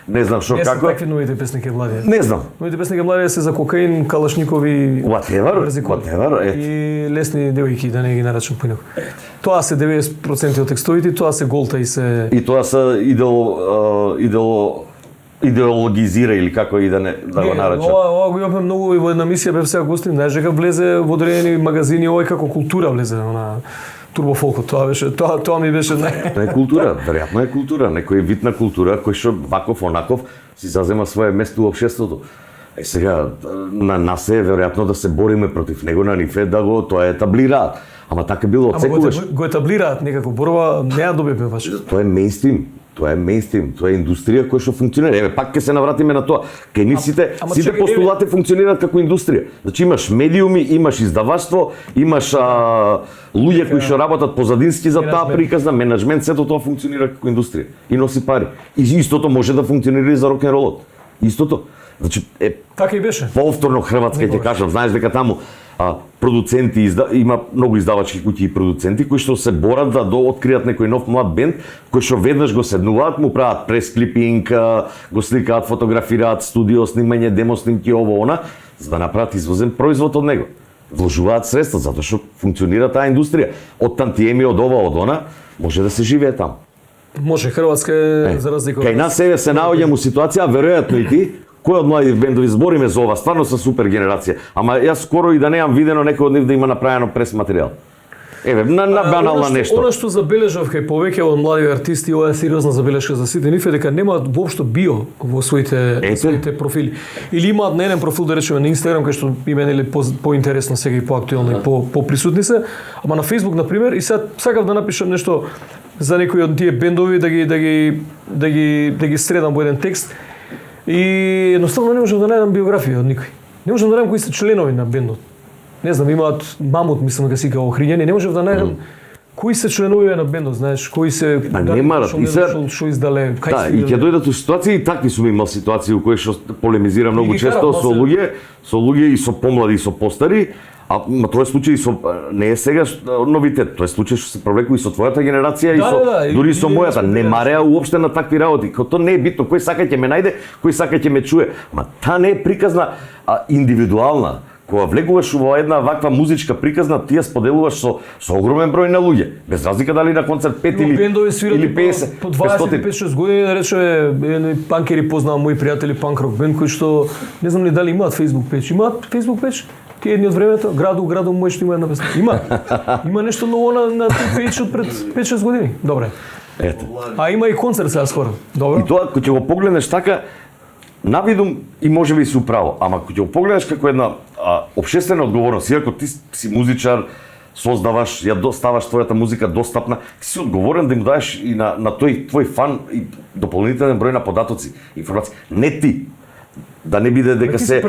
не знам што како. Не се такви новите песни млади. Не знам. Новите песни млади се за кокаин, калашникови, whatever. И лесни девојки, да не ги нарачам поинаку. Тоа се 90% од текстовите, тоа се голта и се. И тоа се идеологизира или како и да го нарачам. Ова го имаме многу и во една мисија бев сега гостин, знаеш дека влезе во одредени магазини овој како култура влезе, она турбофолкот, тоа ми беше Не е култура, веројатно е култура, некој вид на култура кој што ваков онаков си зазема свое место во општеството. Сега на нас е веројатно да се бориме против него, на нив е да го тоа етаблираат. Ама така било од секогаш. Го етаблираат некако борба, не ја добивме баш. Тоа е мејнстрим. Тоа е мејнстрим, тоа е индустрија која што функционира. Пак ќе се навратиме на тоа. Кај нив сите постулати функционираат како индустрија. Значи имаш медиуми, имаш издаваштво, имаш луѓе кои што работат позадински за таа приказна, менеджмент, сето тоа функционира како индустрија и носи пари. И истото може да функционира и за рок н ролот. Истото. Значи Така и беше. повторно Хрватска ќе кажам, знаеш дека таму продуценти има многу издавачки куќи и продуценти кои што се борат да откријат некој нов млад бенд кои што веднаш го седнуваат, му прават пресклипинг, го сликаат, фотографираат, студио снимање, демо снимки, ово она, за да направат извозен производ од него. Вложуваат средства затоа што функционира таа индустрија. Од тантиеми, од ова, од она, може да се живее таму. Може, Хрватска е за разлика од Кај нас себе се наоѓам у ситуација, веројатно и ти, кој од млади бендови збориме за ова, стварно са супер генерација. Ама јас скоро и да немам видено некој од нив да има направено прес материјал. Еве, на банална нешто. Она што забележав кај повеќе од млади артисти, ова е сериозна забелешка за сите нив, е дека немаат воопшто био во своите профили. Или имаат на еден профил, да речеме на Инстаграм, кај што им е нели поинтересно сега и поактуелно и поприсутни се, ама на Фејсбук на пример, и сега сакав да напишам нешто за некои од тие бендови да ги средам во еден текст. И едноставно не можам да најдам биографија од никој. Не можам да најдам кои се членови на бендот. Не знам, имаат Мамут, мислам дека си као Охрињани, не можев да најдам кои се членови на бендот, знаеш, кои се што издале, кај да, и ќе дојдат у ситуации, и такви сум имал ситуации у кои што полемизирам многу често со луѓе и со помлади и со постари. Ама тоа е случај со не е сега новитет, тоа е случај што се провлекува и со твојата генерација и со дури со мојата. Не мареа уопште на такви работи. Тоа не е битно, кој сака ќе ме најде, кој сака ќе ме чуе. Ама таа не е приказна индивидуална. Кога влегуваш во една ваква музичка приказна, ти ја споделуваш со огромен број на луѓе, без разлика дали на концерт 5 или 50, по 25-6 години, да рече, панкери познавам мои пријатели панк-рок бенд кои што не знам ли дали имаат Facebook печ. Имаат Facebook печ? Тие едни од времето, граду мој што има една песна. Има нешто ново на печ од пред 5-6 години. Добре. Ето. А има и концерт сега скоро. Добро. И тоа кога ќе го погледнеш така, навидум и можеби си управо, ама кога ќе го погледнеш како една општествена одговорност, иако ти си музичар, создаваш, ја доставаш твојата музика достапна, ти си одговорен да им даеш и на тој твој фан и дополнителен број на податоци, информации. Не ти. Да не биде дека се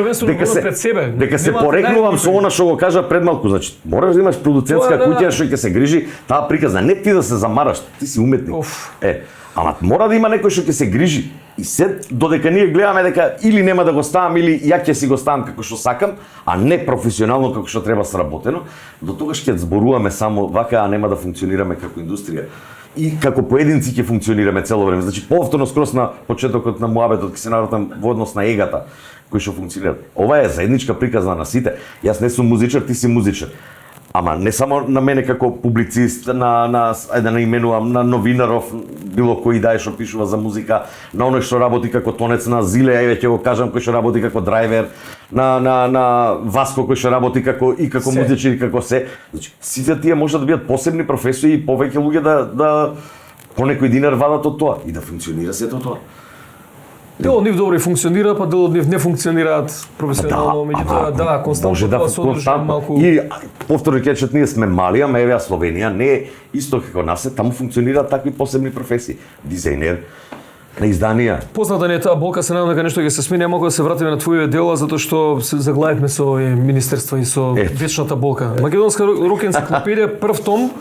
порекнувам со она што го кажа пред малку, значи мораш да имаш продуцентска куќа што ќе се грижи таа приказна, не ти да се замараш, ти си уметник. Ама мора да има некој што ќе се грижи. И се додека ние гледаме дека или нема да го ставам или ја ќе си го ставам како што сакам, а не професионално како што треба сработено, до тогаш ќе зборуваме само вака, а нема да функционираме како индустрија. И како поединци ќе функционираме цело време. Значи повторно скрос на почетокот на муабетот ќе се навратам во однос на егата кои што функционираат. Ова е заедничка приказна на сите. Јас не сум музичар, ти си музичар. Ама не само на мене како публицист, да наименувам, на новинаров, било кој да е што пишува за музика, на оној што работи како тонец на Зиле, ајде ќе го кажам, кој што работи како драйвер, на Васко кој што работи како музичар и како се. Значи, сите тие можат да бидат посебни професии и повеќе луѓе да по некој динар вадат од тоа и да функционира сето тоа. Дел од нив добро и функционира, па дел од нив не функционираат професионално, меѓутоа константно тоа се одржа малку. И повторно ќе речат, ние сме мали, ама еве Словенија не е исто како нас, таму функционираат такви посебни професии. Дизајнер на изданија. Позната не е таа болка, се надевам дека нешто ќе се смени, малку да се вратиме на твојот дела затоа што се заглавивме со министерства и со вечната болка. Македонска рок енциклопедија прв том.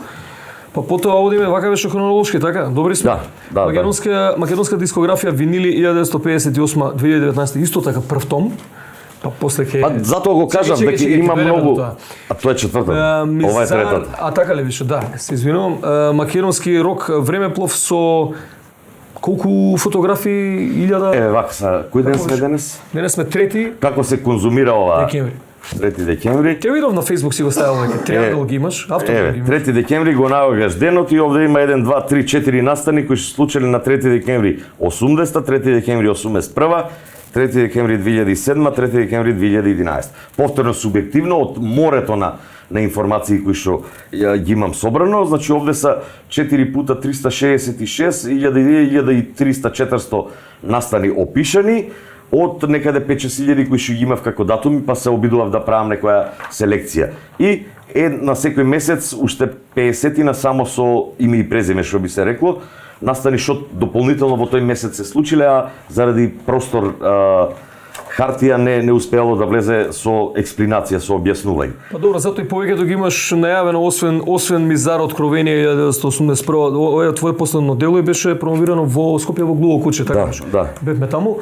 Па потоа одиме вака беше хронолошки, така? Добри сме. Да. Македонска дискографија винили 1958-2019 исто така прв том. Па после ќе затоа го кажам дека има многу. А тоа е четвртата. Ова е третата. А така ли беше? Да, се извинувам. Македонски рок времеплов со колку фотографии 1000. Еве вака са. Кој ден сме денес? Денес сме 3. Како се конзумира ова? Декември. 3 декември. Ќе видов на Facebook си го ставил дека треба да го имаш, автор имаш. 3 декември го наоѓаш денот и овде има 1 2 3 4 настани кои се случиле на 3 декември 80, 3 декември 81, 3 декември 2007, 3 декември 2011. Повторно субјективно од морето на информации кои што ги имам собрано, значи овде са 4 пута 366, 1300-400 настани опишани. Од некаде 5-6 кои што ги имав како датуми, па се обидував да правам некоја селекција. И на секој месец уште 50 само со име и презиме, што би се рекло, настани што дополнително во тој месец се случиле, а заради простор хартија не успеало да влезе со експлинација, со објаснување. Па добро, затоа и повеќето ги имаш најавено освен Мизар Откровение 1981. Ова твое последно дело и беше промовирано во Скопје во Глуво куче, така беше. Да. Бевме таму.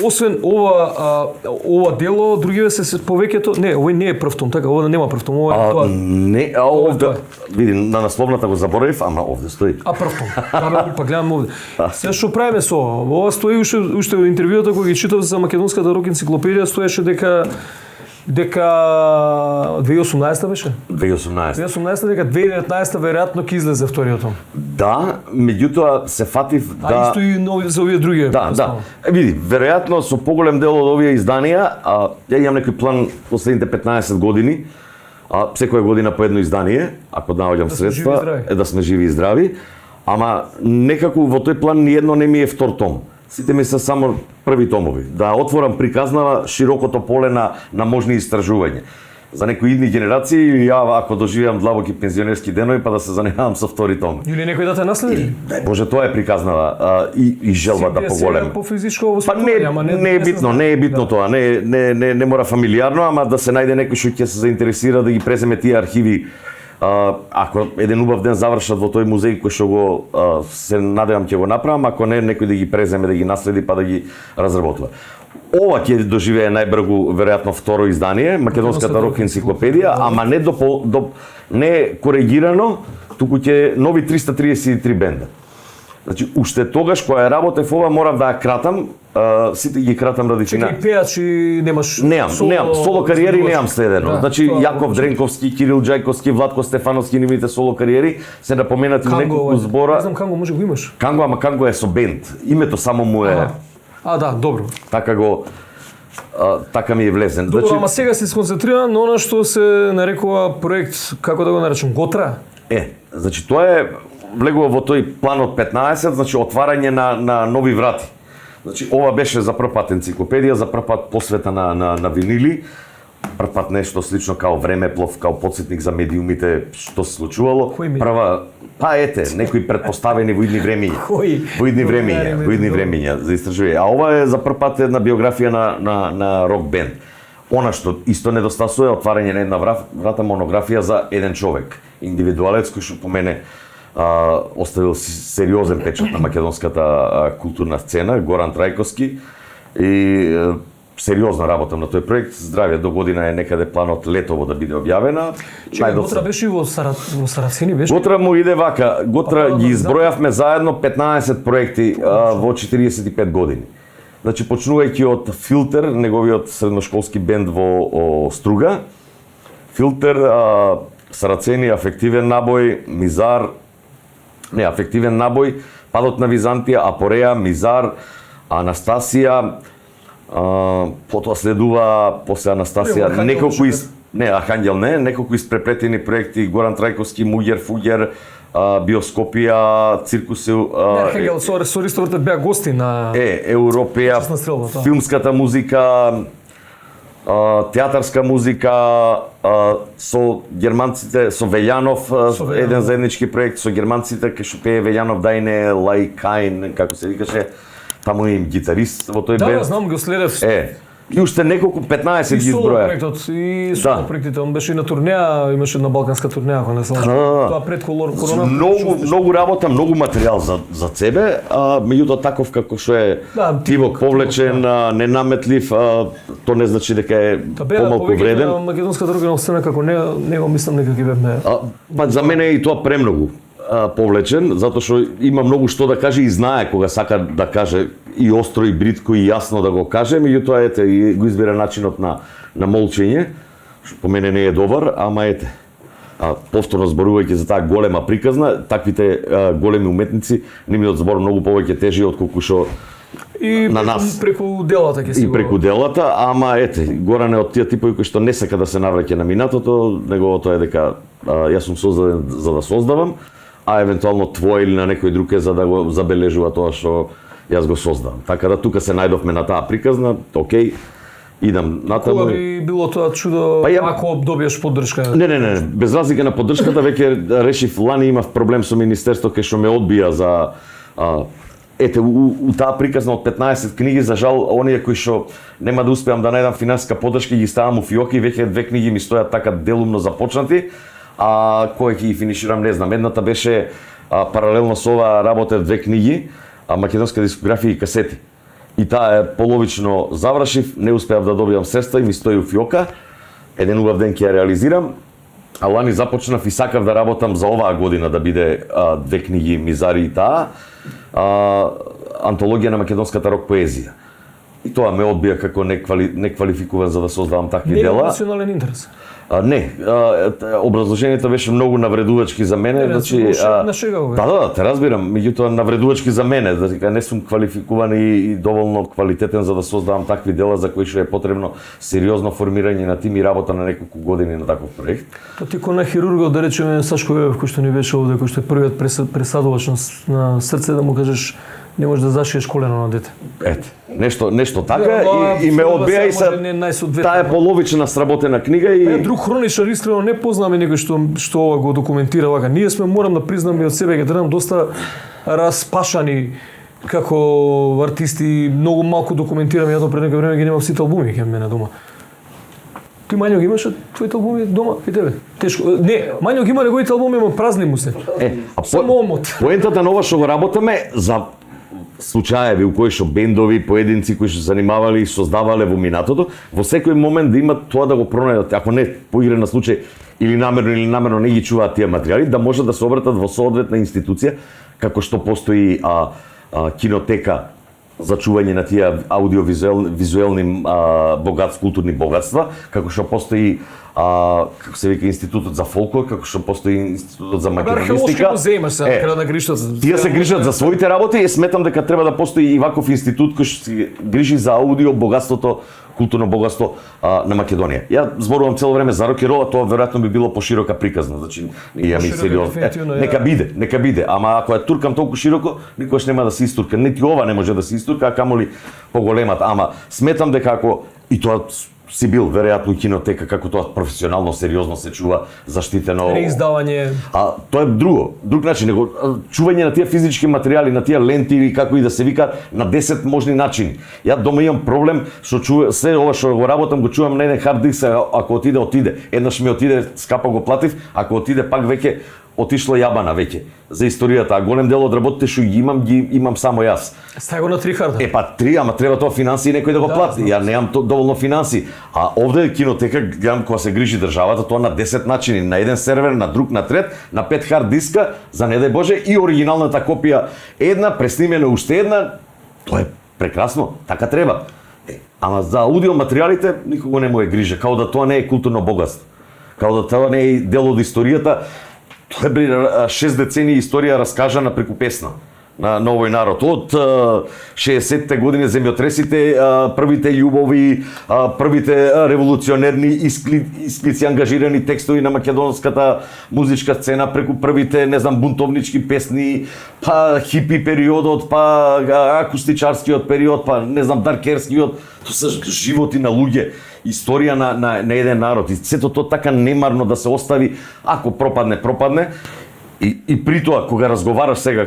Освен ова дело, другиве се повеќето, не, овој не е прв том, така, ова нема прв том, ова е тоа. Не, овде, види, на насловната го заборавив, ама овде стои. Прв том. Па гледам овде. Се што правиме со ова стои уште од интервјуата кога ги читав за македонската рок енциклопедија, стоеше дека 2018 беше? 2018 дека 2019 веројатно ќе излезе вториот том. Да, меѓутоа се фатив да исто и нови за овие други. Да. Види, веројатно со поголем дел од овие изданија, ја имам некој план последните 15 години, секоја година по едно издание, ако наоѓам средства, да сме живи и здрави, ама некако во тој план ниедно не ми е втор том. Сите ми се само први томови. Да отворам приказнава широкото поле на можни истражување. За некои идни генерации или ја ако доживеам длабоки пензионерски денови па да се занимавам со втори том. Или некој да те наследи? Боже, тоа е приказнава и желба да поголем. По физичко па не е битно тоа, не мора фамилиарно, ама да се најде некој што ќе се заинтересира да ги преземе тие архиви. Ако еден убав ден завршат во тој музеј кој што го се надевам ќе го направам, ако не некој да ги преземе, да ги наследи па да ги разработува. Ова ќе доживее најбрзо веројатно второ издание, македонската рок енциклопедија, ама не коригирано, туку ќе нови 333 бенда. Значи, уште тогаш кога работев ова морав да ја кратам, сите ги кратам ради фина. Чекај, пеачи немаш? Неам, соло кариери неам следено. Да, значи, Јаков Дренковски, Кирил Џајковски, Владко Стефановски, нивните соло кариери се напоменати неколку збора. Не знам Канго, може го имаш? Канго, ама Канго е со бенд. Името само му е... Да, добро. Така ми е влезен. Добро, ама сега се сконцентрирам на она што се нарекува проект, како да го наречем, Готра? Значи, тоа е влегува во тој план од 15, значи отварање на нови врати. Значи, ова беше за прв пат енциклопедија, за прв пат посвета на винили, прв пат нешто слично као времеплов, као подсетник за медиумите, што се случувало. Некои предпоставени во идни времиња. Во идни времиња за истражување. А ова е за прв пат една биографија на рок бенд. Она што исто недостасува е отварање на една врата, монографија за еден човек, индивидуалец кој што по мене оставил сериозен печат на македонската културна сцена, Горан Трајковски, и сериозно работам на тој проект. Здравје, до година е некаде планот летово да биде објавена. Готра беше во Сарацини, беше? Готра му иде вака. Готра ги избројавме заедно 15 проекти во 45 години. Значи, почнувајќи од Филтер, неговиот средношколски бенд во Струга, Филтер, Сарацени, Афективен набој, Мизар, Афективен набој, Падот на Византија, Апореја, Мизар, Анастасија, потоа следува после Анастасија Архангел неколку испреплетени проекти, Горан Трајковски, Муѓер, Фуѓер, Биоскопија, Циркусил, Архангел со Ристовртот беа гости на Европија, филмската музика, театарска музика, со германците, со Велјанов, еден заеднички проект со германците, кај што пее Велјанов Дајне, Лајкајн, како се викаше, таму е гитарист во тој бенд. Да, знам, го следев. И уште неколку 15 ги изброја. И соло проектите, он беше и на турнеја, имаше една балканска турнеја, ако не се лажам. Тоа пред корона. Многу работа, многу материјал за себе, меѓутоа таков како што е тивок, повлечен, ненаметлив, то не значи дека е помалку вреден. Македонската рок сцена како не го мислам дека ги бевме. За мене е и тоа премногу повлечен, затоа што има многу што да каже и знае кога сака да каже и остро, и бритко, и јасно да го каже, меѓутоа го избира начинот на молчење, што по мене не е добар, ама повторно зборувајќи за таа голема приказна, таквите големи уметници, нивниот збор многу повеќе тежи отколку што на нас. И преку делата ќе сигурно. И преку делата, ама Горан е од тие типови кои што не сака да се навраќа на минатото, неговото е дека јас сум создаден за да создавам, а евентуално твој или на некој друг е за да го забележува тоа што јас го создавам. Така да тука се најдовме на таа приказна, окей, идам натаму. Кога би било тоа чудо ако добиеш поддршка? Не, без разлика на поддршката, веќе решив лани имав проблем со министерство кај што ме одбија за ете, у таа приказна од 15 книги, за жал, оние кои што нема да успеам да најдам финансиска поддршка, ги ставам у фиоки, веќе 2 книги ми стојат така делумно започнати, а кој ќе ги финиширам, не знам. Едната беше паралелно со ова работев 2 книги, македонска дискографија и касети. И таа е половично завршив, не успеав да добијам средства и ми стои у фиока. Еден убав ден ќе ја реализирам. А лани започнав и сакав да работам за оваа година да биде 2 книги Мизари и таа. Антологија на македонската рок поезија. И тоа ме одбија како неквалификуван за да создавам такви дела. Не е национален интерес. Не, образложението беше многу навредувачки за мене, значи на шега го. Да, те разбирам, меѓутоа навредувачки за мене, дека не сум квалификуван и доволно квалитетен за да создавам такви дела за кои што е потребно сериозно формирање на тим и работа на неколку години на таков проект. Па ти кој на хирургот, да речеме Сашко Јовев, кој што ни беше овде, кој што е првиот пресадувач на срце, да му кажеш не можеш да зашиеш колено на дете. Ете, нешто така и ме одбија и таа е половична сработена книга и друг хроничар искрено не познаме некој што ова го документира вака. Ние сме, морам да признам и од себе ќе требам доста распашани како артисти, многу малку документираме, ја тоа пред некој време ги немав сите албуми кај мене дома. Ти Мањо ги имаш твоите албуми дома и тебе? Тешко. Не, Мањо ги има неговите албуми, ама празни му се. Само омот. Поентата на ова што го работаме за случаеви у кои што бендови, поединци кои што занимавале и создавале во минатото, во секој момент да имат тоа да го пронајдат, ако не по игра на случај или намерно не ги чуваат тие материјали, да можат да се обратат во соодветна институција, како што постои кинотека за чување на тие аудиовизуелни културни богатства, како што постои како се вика Институтот за фолклор, како што постои Институтот за македонистика. Тие се грижат за своите работи и сметам дека треба да постои и ваков институт кој што се грижи за аудио богатството, културно богатство на Македонија. Ја зборувам цело време за рок и рол, тоа веројатно би било поширока приказна, значи ја ми сериозно. Нека биде, ама ако ја туркам толку широко, никогаш нема да се истурка. Нити ова не може да се истурка, а камоли поголемата. Ама сметам дека ако и тоа си бил веројатно кинотека, како тоа професионално, сериозно се чува, заштитено. Реиздавање. Тоа е друг начин, него чување на тие физички материјали, на тие ленти или како и да се вика, на 10 можни начини. Ја дома имам проблем со се ова што го работам, го чувам на еден хард диск, ако отиде. Еднаш ми отиде, скапа го платив, ако отиде пак веќе отишла јабана веќе за историјата, а голем дел од работите што ги имам само јас. Стај го на 3 харда. 3, ама треба тоа финанси и некој да го плати. Ја немам доволно финанси. А овде кинотека гледам кога се грижи државата, тоа на 10 начини, на еден сервер, на друг, на трет, на 5 хард диска, за не дај Боже, и оригиналната копија една, преснимена уште една. Тоа е прекрасно, така треба. Ама за аудио материјалите никого не му е грижа, као да тоа не е културно богатство. Као да тоа не е дел од историјата. Тоа е 6 децении историја раскажана преку песна на овој народ. Од 60-те години земјотресите, првите љубови, првите револуционерни исклици, ангажирани текстови на македонската музичка сцена, преку првите, не знам, бунтовнички песни, па хипи периодот, па акустичарскиот период, па не знам, даркерскиот. Тоа се животи на луѓе, историја на еден народ. И сето тоа така немарно да се остави, ако пропадне. И при тоа, кога разговараш сега,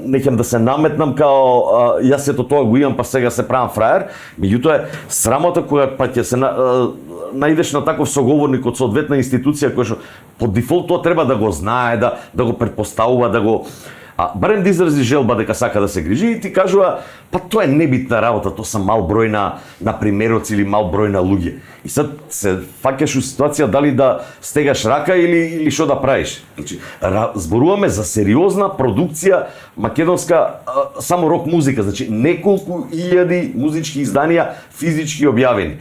не ќе да се наметнам као јас сето тоа го имам, па сега се правам фраер, меѓутоа е срамота кога па ќе се наидеш на таков соговорник од соодветна институција која што по дефолт тоа треба да го знае, да го претпоставува, да го барем да изрази желба дека сака да се грижи и ти кажува, па тоа е небитна работа, тоа са мал број на примероци или мал број на луѓе. И сад се фаќаш у ситуација дали да стегаш рака или што да правиш. Значи, зборуваме за сериозна продукција македонска, само рок музика, значи неколку илјади музички изданија физички објавени.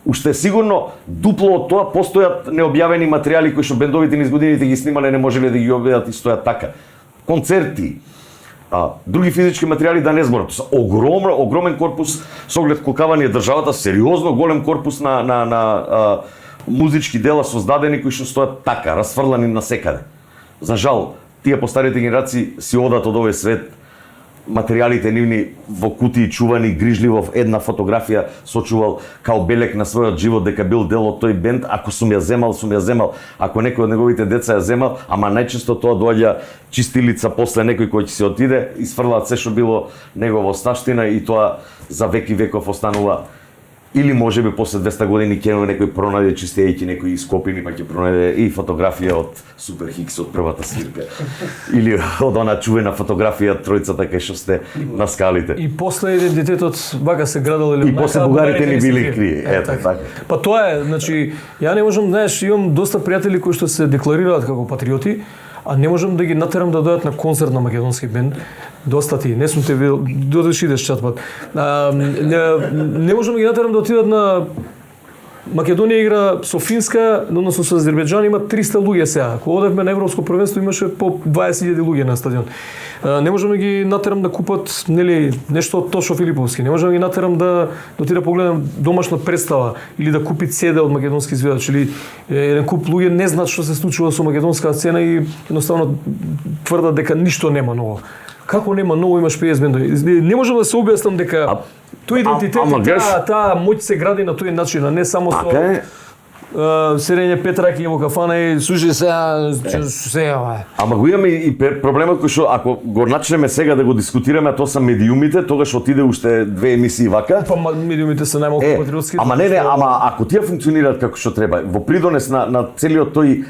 Уште сигурно дупло од тоа постојат необјавени материјали кои што бендовите низ годините ги снимале, не можеле да ги објават и стојат така. Концерти, други физички материјали да не зборам. Тоа огромен корпус со оглед колкава ни е државата, сериозно голем корпус на музички дела создадени кои што стојат така, расфрлани насекаде. За жал, тие постарите генерации си одат од овој свет материјалите нивни во кутии чувани грижливо, една фотографија сочувал као белег на својот живот дека бил дел од тој бенд. Ако сум ја земал, ако некој од неговите деца ја земал, ама најчесто тоа доаѓа чистилица после некој кој ќе се отиде, изфрлаат се што било негово оставштина и тоа за веки веков останува. Или можеби после 200 години ќе некој пронајде чистејќи некои ископини, па ќе пронајде и фотографија од Супер Хикс од првата свирка. Или од она чувена фотографија тројцата кај што сте на скалите. И после идентитетот вака се градел или и после бугарите ни били крие. Ето така. Па тоа е, значи ја не можам, знаеш, имам доста пријатели кои што се декларираат како патриоти, а не можам да ги натерам да дојдат на концерт на македонски бенд. Доста ти, не сум те видел, додеш идеш чатпат. Не можам да ги натерам да отидат на Македонија игра со Финска, односно со Азербејџан има 300 луѓе сега. Кога одевме на европско првенство имаше по 20.000 луѓе на стадион. Не можам да ги натерам да купат, нели, нешто од Тошо Филиповски. Не можам да ги натерам да отида погледам домашна представа или да купи CD од македонски изведувач или еден куп луѓе не знаат што се случува со македонска сцена и едноставно тврдат дека ништо нема ново. Како нема ново, имаш 50 бендови. Не можам да се објаснам дека тој идентитет, таа моќ се гради на тој начин, а не само со седење петраки во кафана и слушај сега. Ама го имаме и проблемот кој што ако го начнеме сега да го дискутираме, тоа се медиумите, тогаш отиде уште 2 емисии вака. Па медиумите се најмалку патриотски. Ама не, ама ако тие функционираат како што треба, во придонес на целиот тој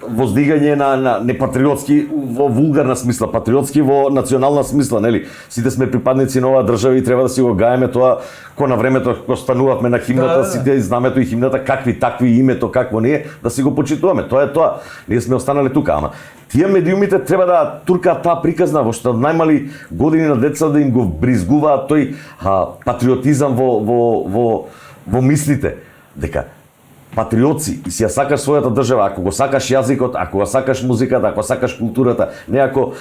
воздигање на непатриотски во вулгарна смисла, патриотски во национална смисла, нели? Сите сме припадници на оваа држава и треба да си го гаеме тоа ко на времето кога станувавме на химната, сите знамето и химната какви такви името какво не е, да си го почитуваме. Тоа е тоа. Ние сме останале тука, ама тие медиумите треба да туркаат таа приказна во што најмали години на деца да им го бризгуваат тој патриотизам во мислите, дека патриотци и си ја сакаш својата држава, ако го сакаш јазикот, ако го сакаш музиката, ако сакаш културата, не ако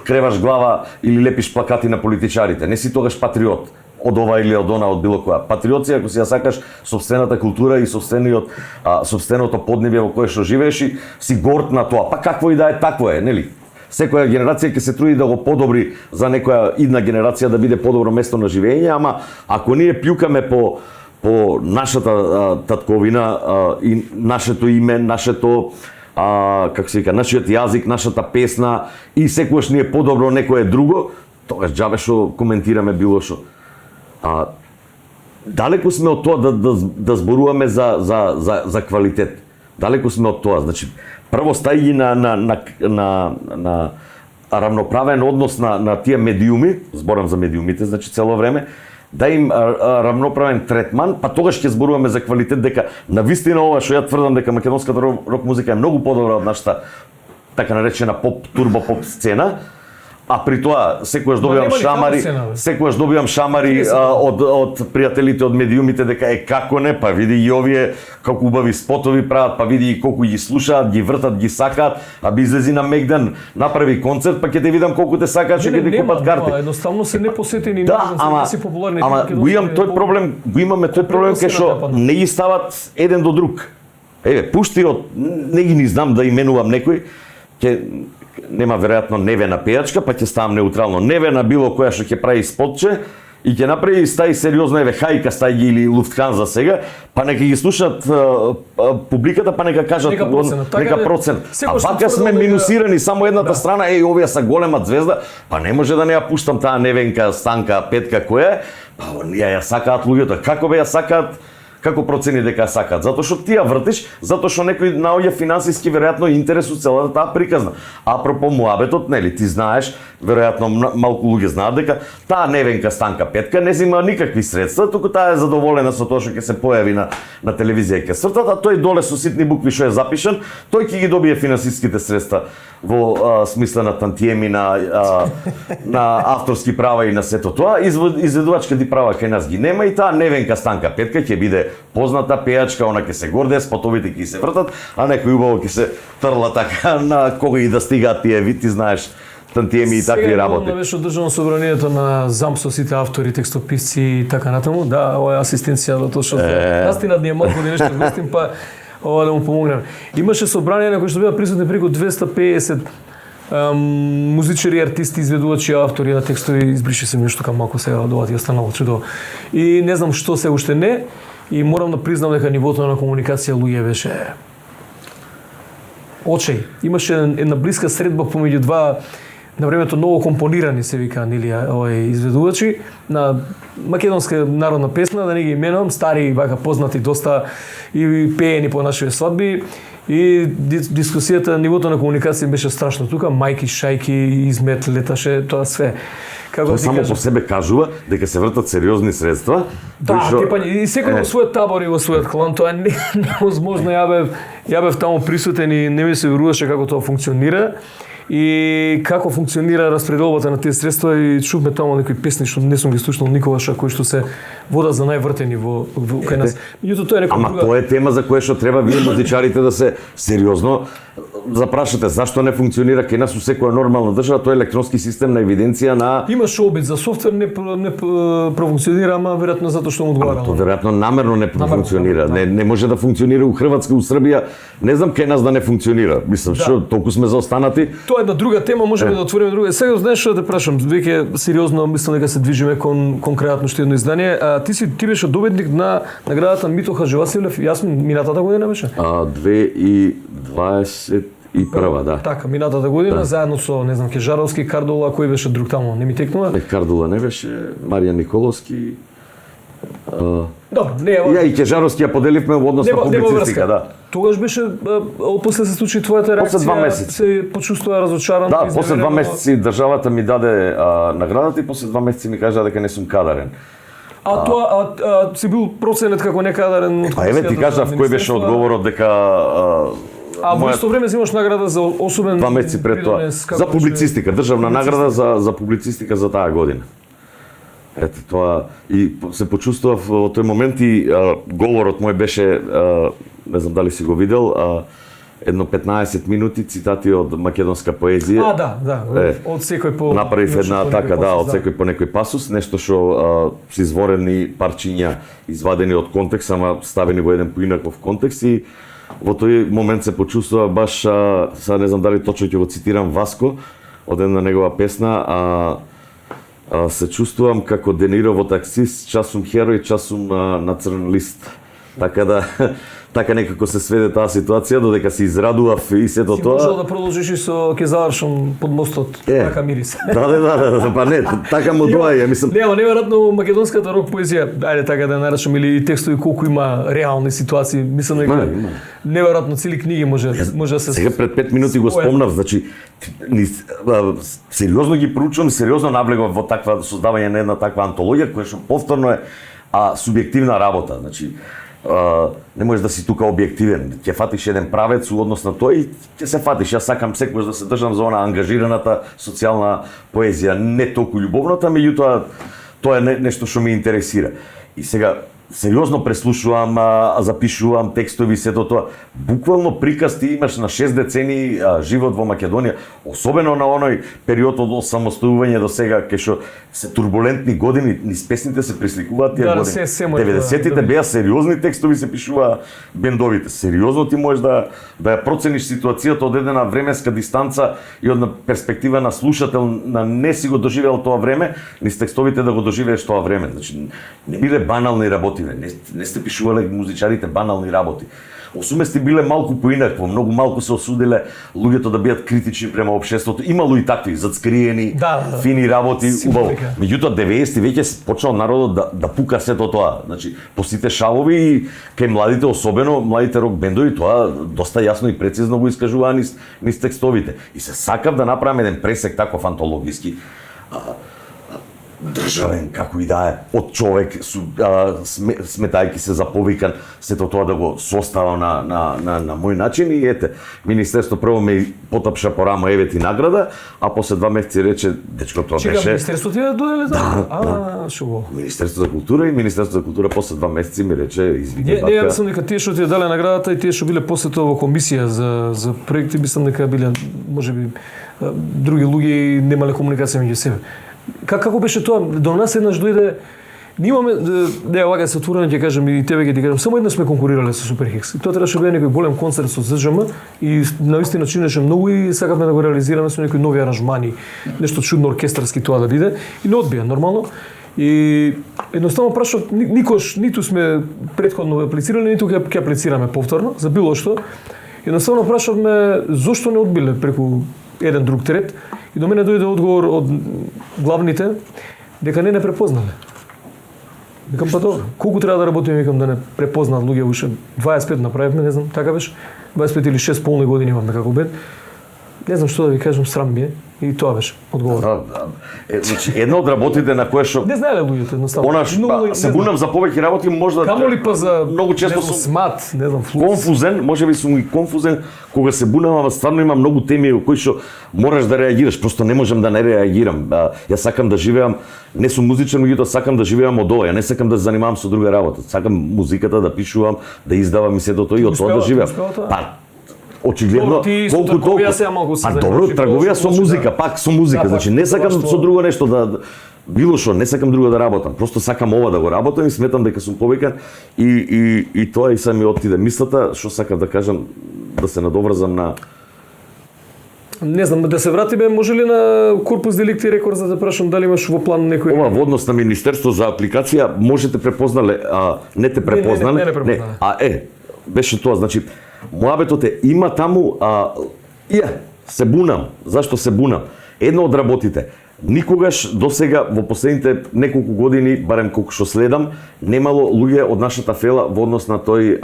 креваш глава или лепиш плакати на политичарите, не си тогаш патриот од ова или од она, од било која. Патриот си ако си ја сакаш сопствената култура и сопственото поднебје во кое што живееш и си горд на тоа. Па какво и да е, такво е, нели? Секоја генерација ќе се труди да го подобри за некоја идна генерација да биде подобро место на живење, ама ако ние пјукаме по нашата татковина и нашето име, нашето како се вика, нашиот јазик, нашата песна и секогаш ни е подобро некое друго, тогаш џабе што коментираме било што. Далеку сме од тоа да зборуваме за квалитет. Далеку сме од тоа. Значи, прво стаји на равноправен однос на тие медиуми, зборам за медиумите, значи цело време, да им равноправен третман, па тогаш ќе зборуваме за квалитет, дека навистина ова што ја тврдам дека македонската рок музика е многу подобра од нашата така наречена турбо поп сцена, а при тоа секогаш добивам шамари од пријателите од медиумите дека како не, па види и овие како убави спотови прават, па види и колку ги слушаат, ги вртат, ги сакаат, а би излези на Мегдан, направи концерт, па ќе те видам колку те сакаат, што ќе ти купат карти. Едноставно се непосетени, не си популарни. Ама го имаме тој проблем кај што не ги стават еден до друг. Еве, пушти од не ги знам да именувам некој, ќе нема веројатно невена пејачка, па ќе ставам неутрално. Невена било која што ќе прави спотче и ќе направи стаи сериозно, еве Хајка стаи или Луфтханза сега, па нека ги слушат публиката, па нека кажат нека процент. А вака сме минусирани само едната страна, овие са голема звезда, па не може да не ја пуштам таа Невенка, Станка, Петка која е, па ја сакаат луѓето. Како бе ја сакаат? Како процени дека сакаат? Затоа што ти ја вртиш, затоа што некој наоѓа финансиски веројатно интерес од целата таа приказна. Апропо муабетот, нели, ти знаеш, веројатно малку луѓе знаат дека таа Невенка, Станка, Петка не зема никакви средства, туку таа е задоволена со тоа што ќе се појави на телевизија и ќе сртат, а тој доле со ситни букви што е запишан, тој ќе ги добие финансиските средства во смисла на тантиеми, на авторски права и на сето тоа. Изведувачките права кај нас ги нема и таа Невенка, Станка, Петка ќе биде позната пејачка, она ќе се гордее, спотовите ќе се вртат, а некој убаво ќе се трла така на кога и да стигаат тие ти знаеш, тантиеми и такви работи. Сега беше одржано собранието на ЗАМ со сите автори, текстописци и така натаму. Да, ова е асистенција затоа што настина ние малку да нешто гостим, па ова да му помогнеме. Имаше собрание на кој што беа присутни преку 250 музичари, артисти, изведувачи, автори на текстови, избрише се нешто кам малку сега од ова ти останало чудо. И не знам што се уште не, и морам да признам дека нивото на комуникација луѓе беше очеј. Имаше една блиска средба помеѓу два на времето ново компонирани се вика нели овој изведувачи на македонска народна песна, да не ги именувам, стари вака познати доста и пеени по нашите свадби. И дискусијата, нивото на комуникација беше страшно тука, мајки, шајки, измет, леташе, тоа све. Како тоа само по себе кажува дека се вртат сериозни средства. Да, и секој во својот табор и во својот клан, тоа е невозможно. Ја бев таму присутен и не ми се веруваше како тоа функционира. И како функционира распределбата на тие средства, и чувме таму некои песни што не сум ги слушнал никогаш, а кои што се водат за највртени во кај нас. Меѓутоа тоа е некоја друга. Тоа е тема за која што треба вие музичарите да се сериозно запрашате зашто не функционира кај нас у секоја нормална држава, тоа е електронски систем на евиденција на Имаш обид за софтвер, не профункционира, ама веројатно затоа што му одговара. Тоа веројатно намерно не функционира. Не може да функционира у Хрватска, у Србија. Не знам кај нас да не функционира. Мислам што толку сме заостанати. Тоа е една друга тема, можеме да отвориме друга. Сега знаеш што да те прашам, веќе сериозно мислам дека се движиме кон креатно што едно издание. Ти беше добитник на наградата Мито Хаџивасилев, јас минатата година беше? 2021, да. Така, минатата година заедно со, не знам, Кежаровски, Кардула, кој беше друг таму, не ми текнува? Кардула не беше, Маријан Николовски. Добро, не е. Ја и Кежаровски ја поделивме во однос на публицистика, да. Тогаш беше, после се случи твојата реакција, после 2 месеци се почувствува разочаран. Да, после 2 месеци државата ми даде наградата и после 2 месеци ми кажа дека не сум кадарен. А тоа си бил проценет како некадарен од Па еве ти кажав кој беше одговорот дека во исто време имаш награда за особен 2 месеци пред тоа за публицистика, државна награда за публицистика за таа година. Ете тоа и се почувствував во тој момент и говорот мој беше не знам дали си го видел, едно 15 минути цитати од македонска поезија. Да, од секој по направив една така, да, од секој по некој пасус, нешто што се изворени парчиња извадени од контекст, ама ставени во еден поинаков контекст и во тој момент се почувствува баш, сега не знам дали точно ќе го цитирам Васко од една негова песна, се чувствувам како Де Ниро во Таксист, час сум херој, час сум на црн лист. Така да така некако се сведе таа ситуација додека се израдував и сето тоа. Си можел да продолжиш и со ќе завршам под мостот, така мирис. Да, па не, така му доаѓа, мислам. Не, неверојатно македонската рок поезија, ајде така да наречам, или текстови колку има реални ситуации, мислам дека неверојатно цели книги може да се. Сега пред 5 минути го спомнав, значи сериозно ги проучувам, сериозно наблегувам во таква создавање на една таква антологија која што повторно е субјективна работа, значи не можеш да си тука објективен. Ќе фатиш еден правец у однос на тоа и ќе се фатиш. Јас сакам секогаш да се држам за она ангажираната социјална поезија, не толку љубовната, меѓутоа тоа е нешто што ме интересира. И сега сериозно преслушувам, запишувам текстови, сето тоа. Буквално приказ ти имаш на 6 децении живот во Македонија, особено на оној период од самостојување до сега, кај што се турбулентни години, низ песните се пресликуваат тие години. 90-тите беа сериозни текстови, се пишува бендовите. Сериозно ти можеш да ја процениш ситуацијата од една временска дистанца и од перспектива на слушател на не си го доживеал тоа време, низ текстовите да го доживееш тоа време. Значи не биле банални работи. Не сте пишувале музичарите банални работи. Осумести биле малку поинакво, многу малку се осуделе луѓето да бидат критични према општеството. Имало и такви зацкриени, фини работи, убаво. Меѓутоа 90-ти веќе почнал народот да пука сето тоа. Значи, по сите шалови и кај младите, особено младите рок бендови, тоа доста јасно и прецизно го искажуваа низ текстовите. И се сакав да направам еден пресек таков антологиски, државен, како и да е, од човек, сметајќи се за повикан, сето тоа да го составам на мој начин и ете, Министерство прво ме потапша по рама, еве ти награда, а после 2 месеци рече, дечко, тоа беше... Чека, Министерство ти доделе да? Шо? Министерство за култура и Министерство за култура после 2 месеци ми рече, извини, батка... Не, мислам дека тие што ти дале наградата и тие што биле после тоа во комисија за проекти, мислам дека биле, можеби, други луѓе и немале комуникација меѓу себе. Како беше тоа? До нас еднаш дојде Ние имаме, не вака се отворено ќе кажам и тебе ќе ти кажам, само еднаш сме конкурирале со Супер Хикс. И тоа требаше да биде некој голем концерт со ЗЖМ и навистина чинеше многу и сакавме да го реализираме со некои нови аранжмани, нешто чудно оркестарски тоа да биде и не одбија нормално. И едноставно прашав, никош ниту сме претходно аплицирале, ниту ќе аплицираме повторно за било што. Едноставно прашавме зошто не одбиле преку еден друг трет и до мене дојде одговор од главните дека не препознале. Викам па тоа, колку треба да работиме, викам да не препознаат луѓе уште 25 направивме, не знам, така беше. 25 или 6 полни години имавме како бед. Не знам што да ви кажам, срам ми е. И тоа беше одговор. Значи, една од работите на кое што не знаеле луѓето едноставно. Она се бунам за повеќе работи, можда камоли па за многу често сум смат, не знам, флукс. Конфузен, можеби сум и конфузен кога се бунам, ама стварно има многу теми кои што мораш да реагираш, просто не можам да не реагирам. Јас сакам да живеам, не сум музичар, меѓутоа сакам да живеам од ова, ја не сакам да се занимавам со друга работа. Сакам музиката да пишувам, да издавам и сето тоа и од тоа да живеам. Очигледно, колку толку. А добро, трговија со музика, пак со музика, значи не сакам со друго нешто да било што, не сакам друго да работам, просто сакам ова да го работам и сметам дека сум повикан и тоа и сами отиде мислата, што сакав да кажам, да се надоврзам на не знам, да се вратиме, може ли на Корпус Деликти Рекордс да те прашам дали имаш во план некој... Ова во однос на Министерство за апликација, можете препознале, не те препознале, не, беше тоа, значи, муабетот е, има таму, се бунам, зашто се бунам? Едно од работите, никогаш досега во последните неколку години, барем колку што следам, немало луѓе од нашата фела во однос на тој,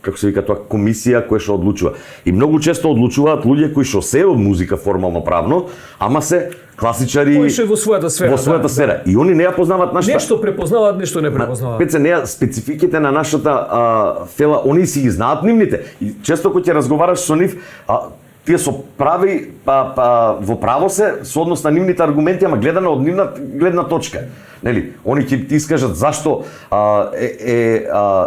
како се вика тоа, комисија која што одлучува. И многу често одлучуваат луѓе кои што се од музика формално правно, ама се класичари кои што во својата сфера. Во својата сфера. И они не ја познаваат нашата. Нешто препознаваат, нешто не препознаваат. Пеце неа спецификите на нашата фела, они си ги знаат нивните. И често кога ќе разговараш со нив, тие со прави во право се со однос на нивните аргументи, ама гледано од нивна гледна точка. Нели, они ќе ти искажат зашто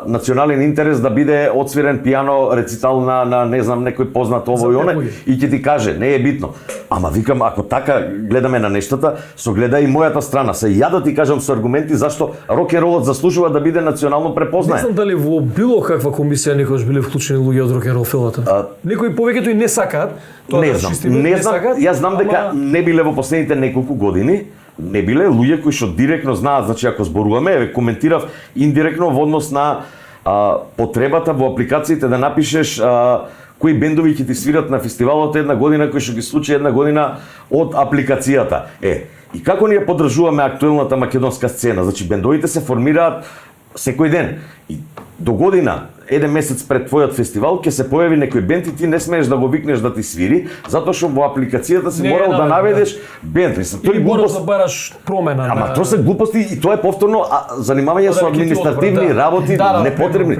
национален интерес да биде отсвирен пијано рецитал на не знам некој познат ово и оне и ќе ти каже, не е битно. Ама викам, ако така гледаме на нештата, со гледа и мојата страна. Се ја да ти кажам со аргументи зашто рок н ролот заслужува да биде национално препознаен. Не знам дали во било каква комисија некогаш биле вклучени луѓе од рок н рол филата. Некои повеќето и не сакаат. Не знам, јас знам дека не биле во последните неколку години. Не биле луѓе кои што директно знаат, значи ако зборуваме, коментирав индиректно во однос на потребата во апликациите да напишеш кои бендови ќе ти свират на фестивалот една година, кои што ги случи една година од апликацијата. И како ние поддржуваме актуелната македонска сцена? Значи бендовите се формираат секој ден. И до година, еден месец пред твојот фестивал, ќе се појави некој бенд и ти не смееш да го викнеш да ти свири, затоа што во апликацијата си морал да наведеш бенд. Тој мораш да бараш промена. Ама тоа се глупости и тоа е повторно занимавање со административни работи непотребни.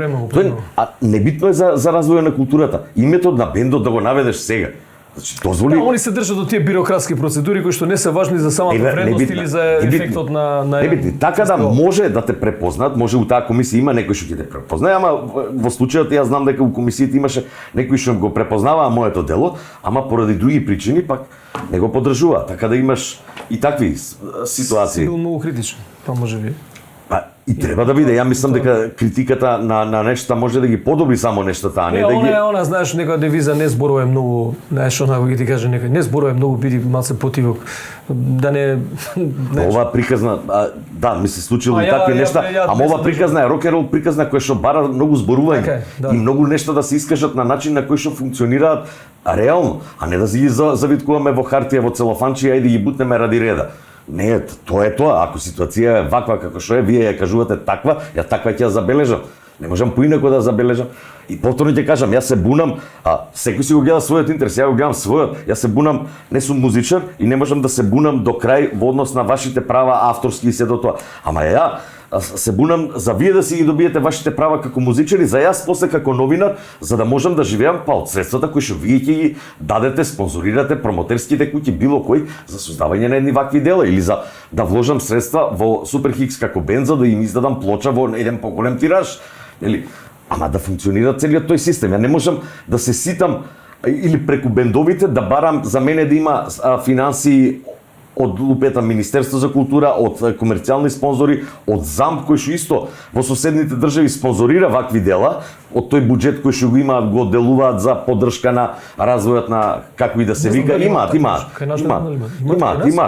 Небитно е за развојот на културата. Името на бендот да го наведеш сега. Значи, дозволи... они се држат до тие бирократски процедури кои што не се важни за самата вредност или за ефектот на така да може да те препознаат, може у таа комисија има некој што ќе те препознае, ама во случајот јас знам дека у комисијата имаше некој што го препознаваа моето дело, ама поради други причини пак не го поддржува, така да имаш и такви ситуации. Бил многу критичен, па можеби. И треба да биде, ја мислам дека критиката на нешта може да ги подобри само нештата, а не да ги... Она, знаеш, некоја девиза не зборува многу, знаеш, она го ти каже некој, не зборува многу, биди малце потивок, да не... Ова приказна, да, ми се случило и такви нешта, ама ова приказна е рок н рол приказна која што бара многу зборување и многу нешта да се искажат на начин на кој што функционираат реално, а не да си ги завиткуваме во хартија, во целофанчи, и да ги бутнеме ради реда. Не, тоа е тоа. Ако ситуација е ваква како што е, вие ја кажувате таква, ја таква ќе ја забележам. Не можам поинако да забележам. И повторно ќе кажам, јас се бунам, секој си го гледа својот интерес, ја го гледам својот. Јас се бунам, не сум музичар и не можам да се бунам до крај во однос на вашите права авторски и се до тоа. Ама ја се бунам за вие да си ги добиете вашите права како музичари, за јас после како новинар, за да можам да живеам па од средствата кои што вие ќе ги дадете, спонзорирате, промотерските куќи, било кој за создавање на едни вакви дела или за да вложам средства во Супер Хикс како бенд за да им издадам плоча во еден поголем тираж. Нели? Ама да функционира целиот тој систем. Ја не можам да се ситам или преку бендовите да барам за мене да има финансии од лупета Министерство за култура, од комерцијални спонзори, од ЗАМП кој што исто во соседните држави спонзорира вакви дела, од тој буџет кој што го имаат го делуваат за поддршка на развојот на како и да се вика, имаат,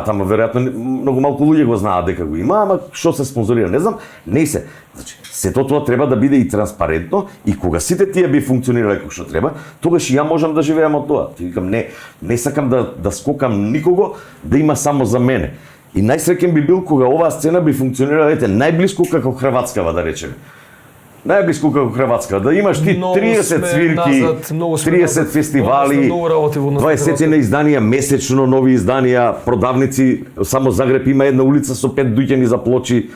ама веројатно многу малку луѓе го знаат дека го има, ама што се спонзорира, не знам, не се. Значи, сето тоа треба да биде и транспарентно и кога сите тие би функционирале како што треба, тогаш и ја можам да живеам од тоа. Ти викам не сакам да скокам никого да има само за мене. И најсреќен би бил кога оваа сцена би функционирала најблиску како Хрватскава, да речеме. Најблиску како Хрватска, да имаш ти 30 свирки, 30 фестивали, 20 на изданија месечно, нови изданија, продавници, само Загреб има една улица со 5 дуќани за плочи,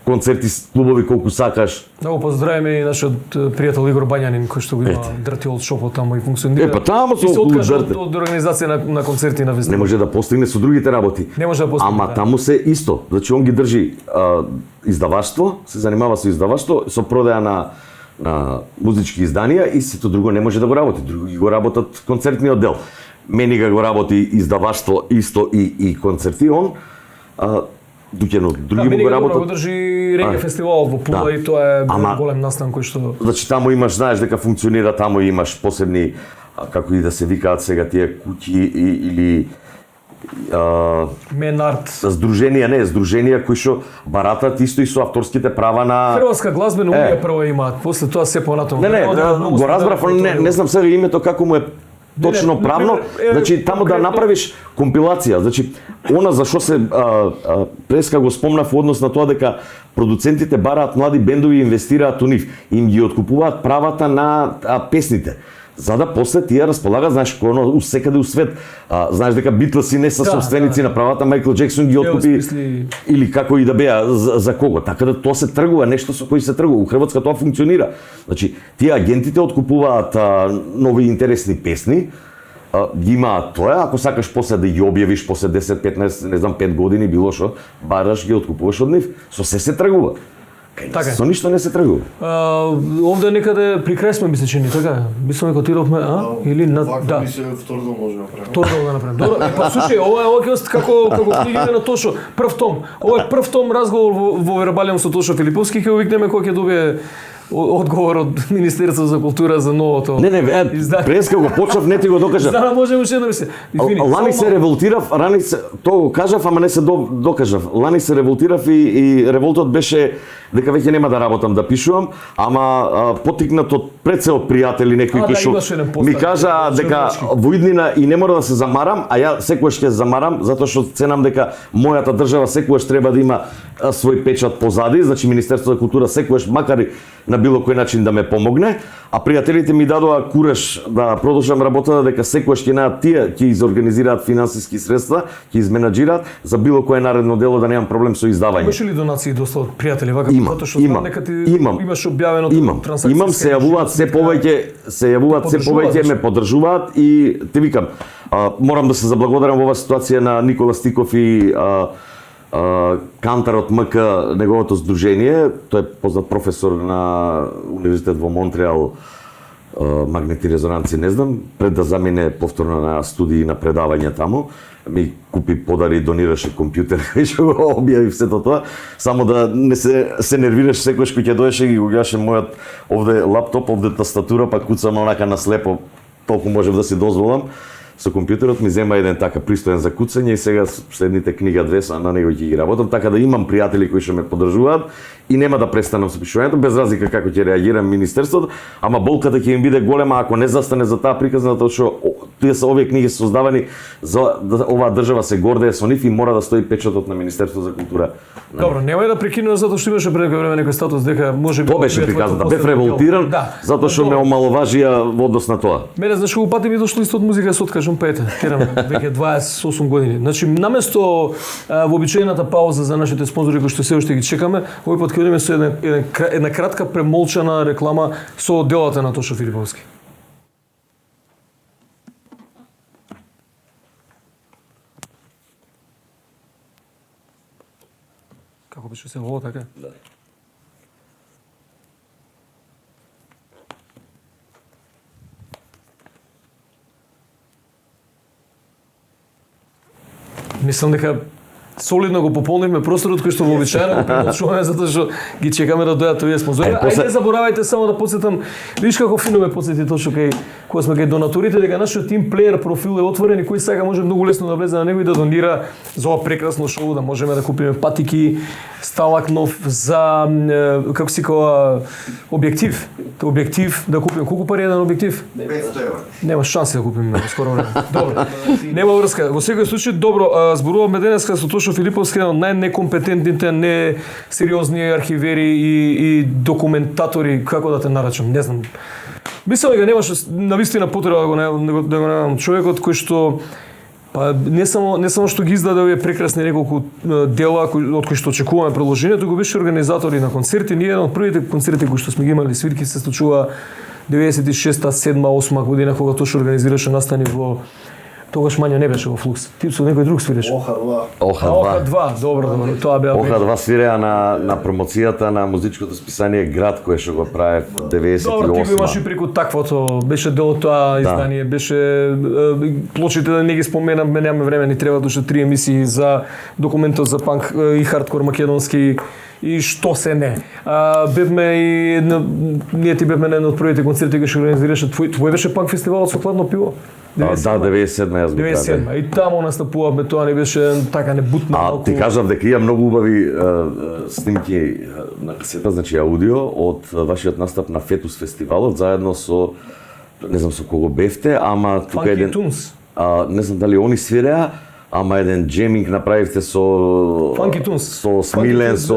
концерти, клубови колку сакаш. Да го поздравиме и нашиот пријател Игор Бањанин кој што го има Диртиол шопот таму и функционира. Таму со околу од организација на концерти на везни. Не може да постигне со другите работи. Не може да постигне. Ама таму се исто, значи он ги држи издаваштво, се занимава со издаваштво, со продаја на музички изданија и сето друго не може да го работи. Други го работат концертниот дел. Мени го работи издаваштво исто и концерти, он дуќено други го работат. Да, држи реге фестивал во Пула и тоа е голем настан кој што... Значи таму имаш, знаеш дека функционира, таму имаш посебни, како и да се викаат сега тие куќи или Менарт. Здруженија кои што баратат исто и со авторските права на Хрватска глазбена унија прво имаат, после тоа се понатаму. Го разбрав, не знам сега името како му е точно правно, значи таму да направиш компилација, значи она за што се преска го спомнав во однос на тоа дека продуцентите бараат млади бендови и инвестираат у нив, им ги откупуваат правата на песните. За да после тие располага, знаеш, кој секаде у свет, знаеш дека Битлси не се собственици на правата, Мајкл Џексон ги откупи или како и да беа за кого. Така да тоа се тргува, нешто со кој се тргува. У Хрватска тоа функционира. Значи, тие агентите откупуваат нови интересни песни, ги имаат тоа, ако сакаш после да ги објавиш после 10, 15, не знам 5 години било што, бараш ги откупуваш од нив. Со се тргува. Така. Со ништо не се тргува. Овде некаде при крај сме, мисли, чини, така? Мислам дека отидовме, или на да. Мислам втордол може да направиме. Втордол да направиме. Добро, па слушај, ова е како книгите на Тошо, прв том. Ова е прв том разговор во Вербалиум со Тошо Филиповски, ќе го викнеме кога ќе добие одговор од Министерството за култура за новото. Преска го почнав, не ти го докажав. За да можеме уште да се. Лани се револтирав, тоа го кажав, ама не се докажав. Лани се револтирав и револтот беше дека веќе нема да работам, да пишувам, ама поттикнат од пред се од пријатели некои кои што ми кажа дека во иднина и не мора да се замарам, а ја секогаш ќе замарам затоа што ценам дека мојата држава секогаш треба да има свој печат позади, значи Министерството за култура секогаш макар и на било кој начин да ме помогне, а пријателите ми дадоа кураж да продолжам работата дека секогаш ќе најдат тие ќе изорганизираат финансиски средства, ќе изменаџираат за било кое наредно дело да немам проблем со издавање. Имаш ли донации доста од пријатели вака затоа што знам дека ти имаш објавено трансакција? Имам, се јавуваат се повеќе ме поддржуваат и ти викам, морам да се заблагодарам во оваа ситуација на Никола Стиков и Кантар од МК, неговото здружение, тој е познат професор на Универзитет во Монтреал, магнетни резонанци, не знам, пред да замине повторно на студии на предавање таму, ми купи подари, донираше компјутер и што го објави сето тоа, само да не се нервираш секојаш кој ќе доеше и го гледаше мојот овде лаптоп, овде тастатура, па куцам онака на слепо, толку можев да си дозволам. Со компјутерот ми зема еден така пристоен за куцање и сега следните книга 2 на него ќе ги работам, така да имам пријатели кои што ме поддржуваат и нема да престанам со пишувањето, без разлика како ќе реагирам Министерството, ама болката ќе им биде голема ако не застане за таа приказна, затоа што овие книги се создавани за да оваа држава се гордее со нив и мора да стои печатот на Министерството за култура. Добро, немај да прекинувам затоа што имаше пред време некој статус дека можеби тоа беше приказната, бев револтиран затоа што ме омаловажија во однос на тоа. Мене знаеш колку пати ми дошло исто од музика да се откажам, па ете, терам веќе 28 години. Значи наместо вообичаената пауза за нашите спонзори кои што се уште ги чекаме, овој пат ќе одиме со една кратка премолчана реклама со делата на Тошо Филиповски. Како беше се ово така? Да. Мислам дека солидно го пополнивме просторот кој што вообичаено го премолчуваме затоа што ги чекаме да дојдат овие спонзори. Ајде не заборавајте само да потсетам, видиш како фино ме потсети точно кога сме кај донаторите дека нашиот Team Player профил е отворен и кој сака може многу лесно да влезе на него и да донира за ова прекрасно шоу, да можеме да купиме патики, сталак нов за како се кога објектив. Објектив да купиме колку пари е еден објектив? 500 евра. Нема шанси да купиме во скоро време. Добро. Нема врска. Во секој случај добро, зборуваме денеска со Тошо Филиповски, еден од најнекомпетентните, несериозни архивери и документатори, како да те наречам, не знам. Мислам дека немаше навистина потреба да го немам човекот кој што па не само што ги издаде овие прекрасни неколку дела од кои што очекуваме продолжението, го беше организатор и на концерти. Ние еден од првите концерти кои што сме ги имали свирки се случува 96-та, 7-та, 8-та година кога Тошо организираше настани во тогаш Мања не беше во Флукс. Ти со некој друг свиреше. Оха 2, добро, тоа беа. Оха 2 свиреа на промоцијата на музичкото списание Град кое што го прави 98. Добро, ти го имаш и преку таквото, беше дел од тоа издание, беше плочите да не ги споменам, немаме време, ни треба уште 3 емисии за документот за панк и хардкор македонски и што се не. Бевме и ние ти бевме на еден од првите концерти кои што организираше твој беше панк фестивалот со Кладно пиво. Да, 97 јас го правам. 97 и таму настапувавме, тоа не беше така небутно малку. Ти кажав дека има многу убави снимки на касета, значи аудио од вашиот настап на Фетус фестивалот заедно со не знам со кого бевте, ама тука еден не знам дали они свиреа, ама еден джеминг направивте со Funky Tunes. со Смилен, со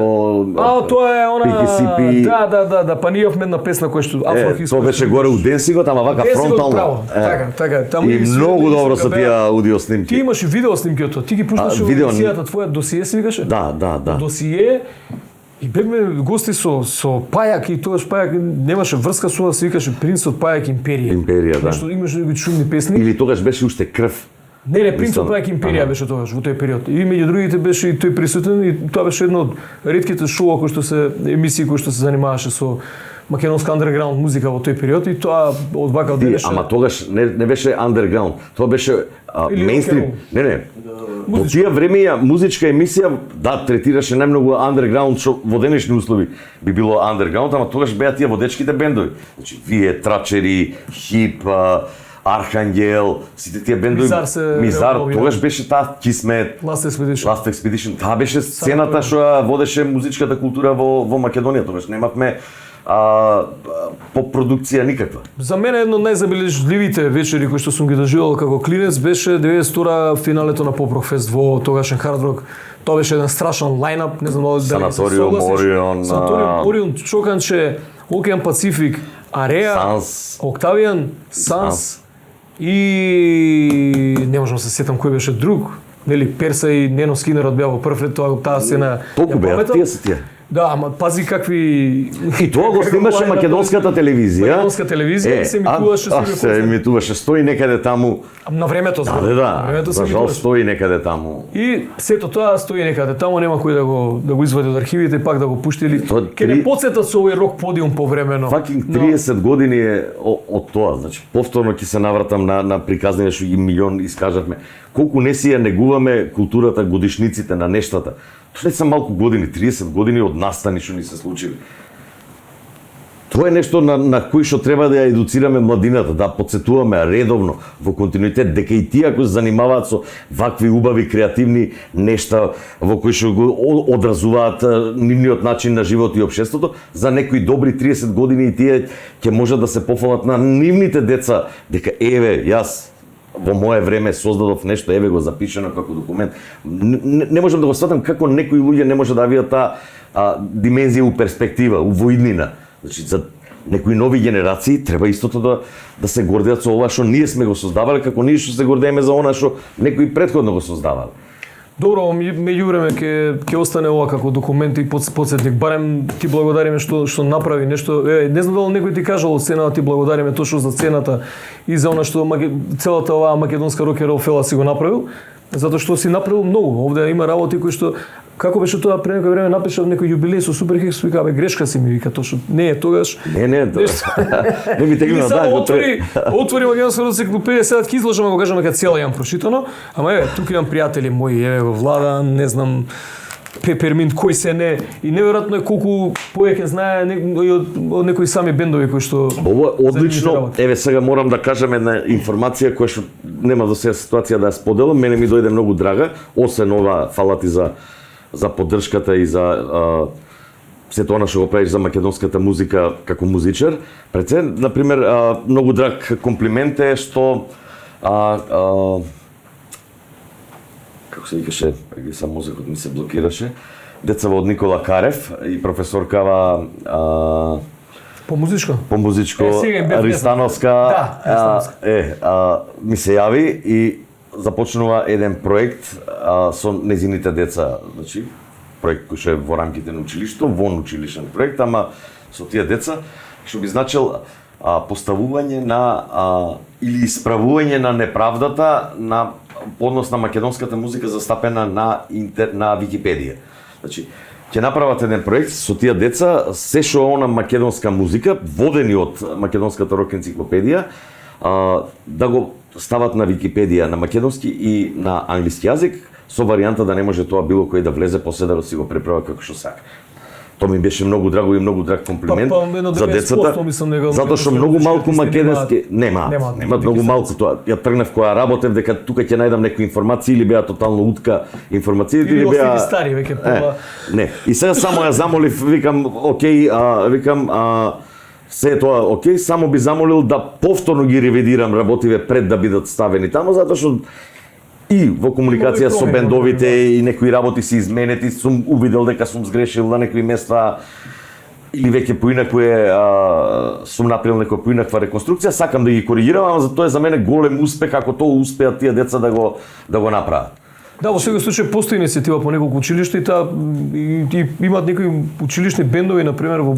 тоа е она PKCP. Да, па ние имавме една песна која што афрохист. Тоа беше горе у Денсигот, ама вака фронтално. Така, таму и многу добро со тие аудио снимки. Ти имаш и видео снимки од тоа. Ти ги пушташе во емисијата твоја досие се викаше? Да. Досие и бевме гости со Пајак и тогаш Пајак немаше врска со се викаше Принцот Пајак Империја. Империја, да. Што имаше некои чудни песни. Или тогаш беше уште крв. Не, Принцот Пајак Империја беше тогаш во тој период. И меѓу другите беше и тој присутен и тоа беше едно од ретките шоуа кои што се емисии кои што се занимаваше со македонска андерграунд музика во тој период и тоа од вака беше. Ама тогаш не беше андерграунд, тоа беше мејнстрим. Не. Во тие времеја музичка емисија третираше најмногу андерграунд што во денешни услови би било андерграунд, ама тогаш беа тие водечките бендови. Значи вие Трачери, Хип, Архангел, сите тие бендови, Мизар, тогаш беше таа Кисмет, Last Expedition. Таа беше сцената што ја водеше музичката култура во Македонија, тогаш немавме поп-продукција никаква. За мене едно од најзабележливите вечери кои што сум ги доживел како клинец беше 92-та финалето на Поп Рок Фест во тогашен Хард Рок. Тоа беше еден страшен лајнап, не знам дали Санаториум, Орион, Санаториум, Орион, Чоканче, Океан Пацифик, Ареа, Санс, Октавијан, Санс и не можам да се сетам кој беше друг, нели Перса и Нено Скинерот беа во прв ред таа сцена. Толку беа тие се тие. Да, ама пази какви и тоа го снимаше македонската телевизија. Македонска телевизија се емитуваше се емитуваше, стои некаде таму. На времето Да. На времето се жал стои некаде таму. И сето тоа стои некаде таму, нема кој да го извади од архивите и пак да го пушти или ке не потсетат со овој рок подиум повремено. Факинг 30 години е од тоа, значи повторно ќе се навратам на приказните што ги милион искажавме. Колку не си ја негуваме културата, годишниците на нештата. Тоа не се малку години, 30 години од настани што ни се случили. Тоа е нешто на кој што треба да ја едуцираме младината, да подсетуваме редовно во континуитет дека и тие ако се занимаваат со вакви убави креативни нешта во кои што го одразуваат нивниот начин на живот и општеството, за некои добри 30 години и тие ќе можат да се пофалат на нивните деца дека еве јас во мое време создадов нешто, еве го запишано како документ. Не можам да го сватам како некои луѓе не може да видат таа димензија у перспектива, у воиднина. Значи за некои нови генерации треба истото да се гордеат со ова што ние сме го создавале, како ние што се гордееме за она што некои претходно го создавале. Добро, меѓувреме ќе остане ова како документ и потсетник. Барем ти благодариме што направи нешто. Не знам дали некој ти кажал од сцената, ти благодариме точно за сцената и за она што целата оваа македонска рок н рол фела си го направил, затоа што си направил многу. Овде има работи кои што Како беше тоа пред некој време напишав некој юбилеј со Суперхикс, вика бе грешка си ми вика точно. Не, тогаш. Не, не ми тегли на отвори македонска енциклопедија, сега ќе изложам ако кажам дека цела имам прочитано, ама еве тука имам пријатели мои, еве го Влада, не знам Пеперминт, кој се не, и неверојатно е колку повеќе знае од некои сами бендови кои што... Ова е одлично, еве сега морам да кажам една информација која што нема до сега ситуација да ја споделам, мене ми дојде многу драга, освен ова, фала ти за поддршката и за сето она што го правиш за македонската музика како музичар. Пред се, например, многу драг комплимент е што како се викаше, сам мозокот ми се блокираше, децава од Никола Карев и професоркава по музичко Аристановска ми се јави и започнува еден проект со незините деца, значи проект кој што е во рамките на училиштето, вон училишен проект, ама со тие деца што би значил поставување на или исправување на неправдата на однос на македонската музика застапена на Википедија. Значи, ќе направат еден проект со тие деца, се што она македонска музика, водени од македонската рок енциклопедија, да го стават на Википедија на македонски и на англиски јазик, со варијанта да не може тоа било кој да влезе после да си го преправа како што сака. Тоа ми беше многу драго и многу драг комплимент за децата, затоа што многу малку македонски нема многу малку тоа. Ја тргнав кога работев дека тука ќе најдам некои информации или беа тотално утка информациите или беа стари веќе пола. Не. И сега само ја замолив, викам, окей, се тоа окей, само би замолил да повторно ги ревидирам работиве пред да бидат ставени таму, затоа што и во комуникација со бендовите и некои работи се изменети, сум увидел дека сум сгрешил на некои места или веќе поинаку сум направил некоја поинаква реконструкција, сакам да ги коригирам, ама за тоа е за мене голем успех ако тоа успеат тие деца да го направат. Да, во секој случај постои иницијатива по неколку училишта и имаат некои училишни бендови, на пример во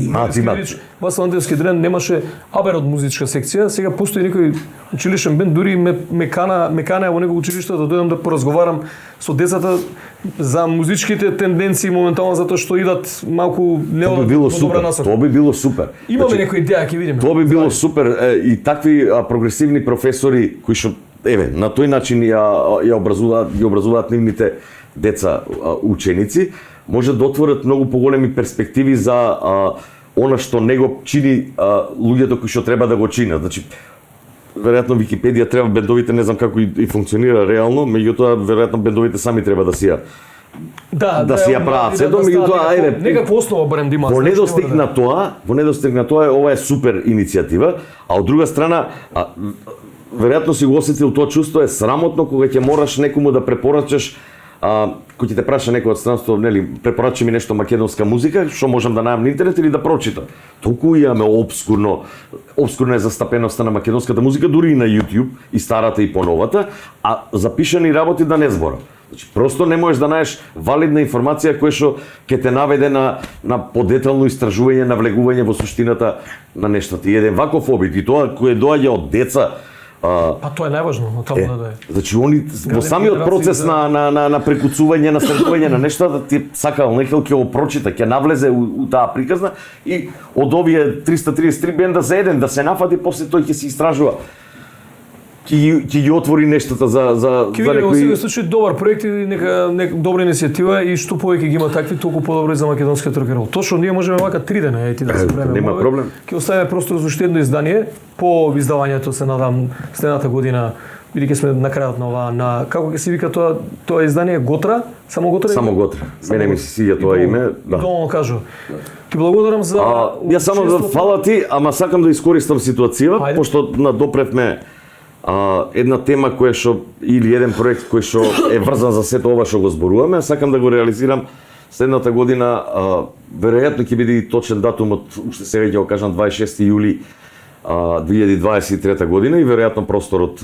Васил Андреевски дрен немаше аберот музичка секција, сега постои некој училишен бенд, дури ме кана во некој училиште да дојдам да поразговарам со децата за музичките тенденции моментално, затоа што идат малку не од добра насока. Тоа би било супер. Имаме некои идеја, ќе видиме. Тоа би било супер и такви прогресивни професори кои што еве, на тој начин ја образуваат нивните деца, ученици, може да отворат многу поголеми перспективи за она што не го чини луѓето кои што треба да го чинат. Значи, веројатно Википедија треба бендовите, не знам како и функционира реално, меѓутоа веројатно бендовите сами треба да си ја си ја прават. Меѓутоа, некаква основа барем да има. Во недостиг на тоа, ова е супер иницијатива, а од друга страна, веројатно си го осетил тоа чувство, е срамотно кога ќе мораш некому да препорачаш, кој ќе те праша некој од странство, нели, препорачи ми нешто македонска музика, што можам да најдам на интернет или да прочитам. Толку имаме обскурна е застапеноста на македонската музика, дури и на YouTube, и старата и поновата, а запишани работи да не зборам. Значи, просто не можеш да најдеш валидна информација која што ќе те наведе на подетално истражување, навлегување во суштината на нештата. И еден ваков обид, и тоа кој доаѓа од деца, па тоа е најважно, на таму да дое. Значи они во самиот процес на прекуцување, на сретување на нешта, ти сакал некој ќе го прочита, ќе навлезе у таа приказна и од овие 333 бенда за еден да се нафати, после тој ќе се истражува. Ќе ги отвори нештата за некои... Во секој случај добар проект и нека добра иницијатива и што повеќе ги има такви, толку подобро и за македонскиот рок-н-рол. Точно ние можеме вака 3 дена ти да се време. Нема проблем. Ќе оставиме простор за уште едно издание по издавањето, се надам следната година, бидејќи сме на крајот на ова, како ќе се вика тоа издание, Готра? Само Готра? Само Готра. Мене ми се сиѓа тоа име, да. Доволно кажу. Ти благодарам за ја само да фала ти, ама сакам да искористам ситуацијава, пошто допревме една тема која што или еден проект кој што е врзан за сето ова што го зборуваме, сакам да го реализирам следната година, веројатно ќе биде и точен датумот, уште сега ќе го кажам 26 јули 2023 година и веројатно просторот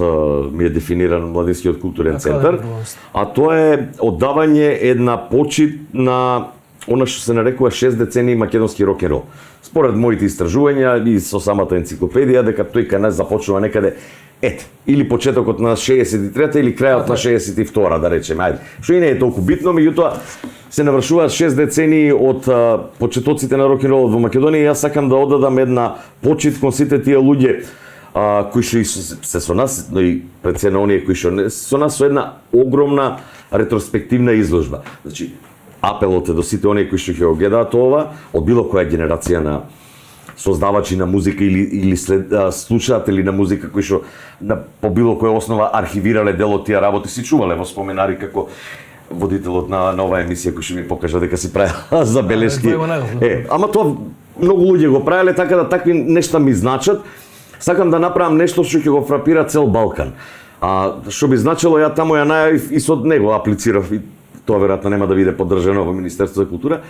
ми е дефиниран Младинскиот културен центар, а тоа е оддавање една почит на она што се нарекува 6 децении македонски рок-н-рол. Според моите истражувања и со самата енциклопедија, дека тој кај нас започнува некаде или почетокот на 63-та или крајот на 62-та, да речеме, ајде. Што и не е толку битно, меѓутоа се навршуваат 6 децении од почетоците на рок-н-ролот во Македонија и јас сакам да оддадам една почит кон сите тие луѓе кои што се со нас, но и пред се на оние кои што не со нас, со една огромна ретроспективна изложба. Значи, апелот е до сите оние кои што ќе го гледаат ова, од било која генерација на создавачи на музика или слушатели на музика кои што по било која основа архивирале дел од тие работи, си чувале во споменари како водителот на оваа емисија кој што ми покажа дека си правил забелешки. Ама тоа многу луѓе го правеле, така да такви нешта ми значат. Сакам да направам нешто што ќе го фрапира цел Балкан. Што би значило, ја таму ја најавив и со него аплицирав, и тоа веројатно нема да биде поддржано во Министерството за култура.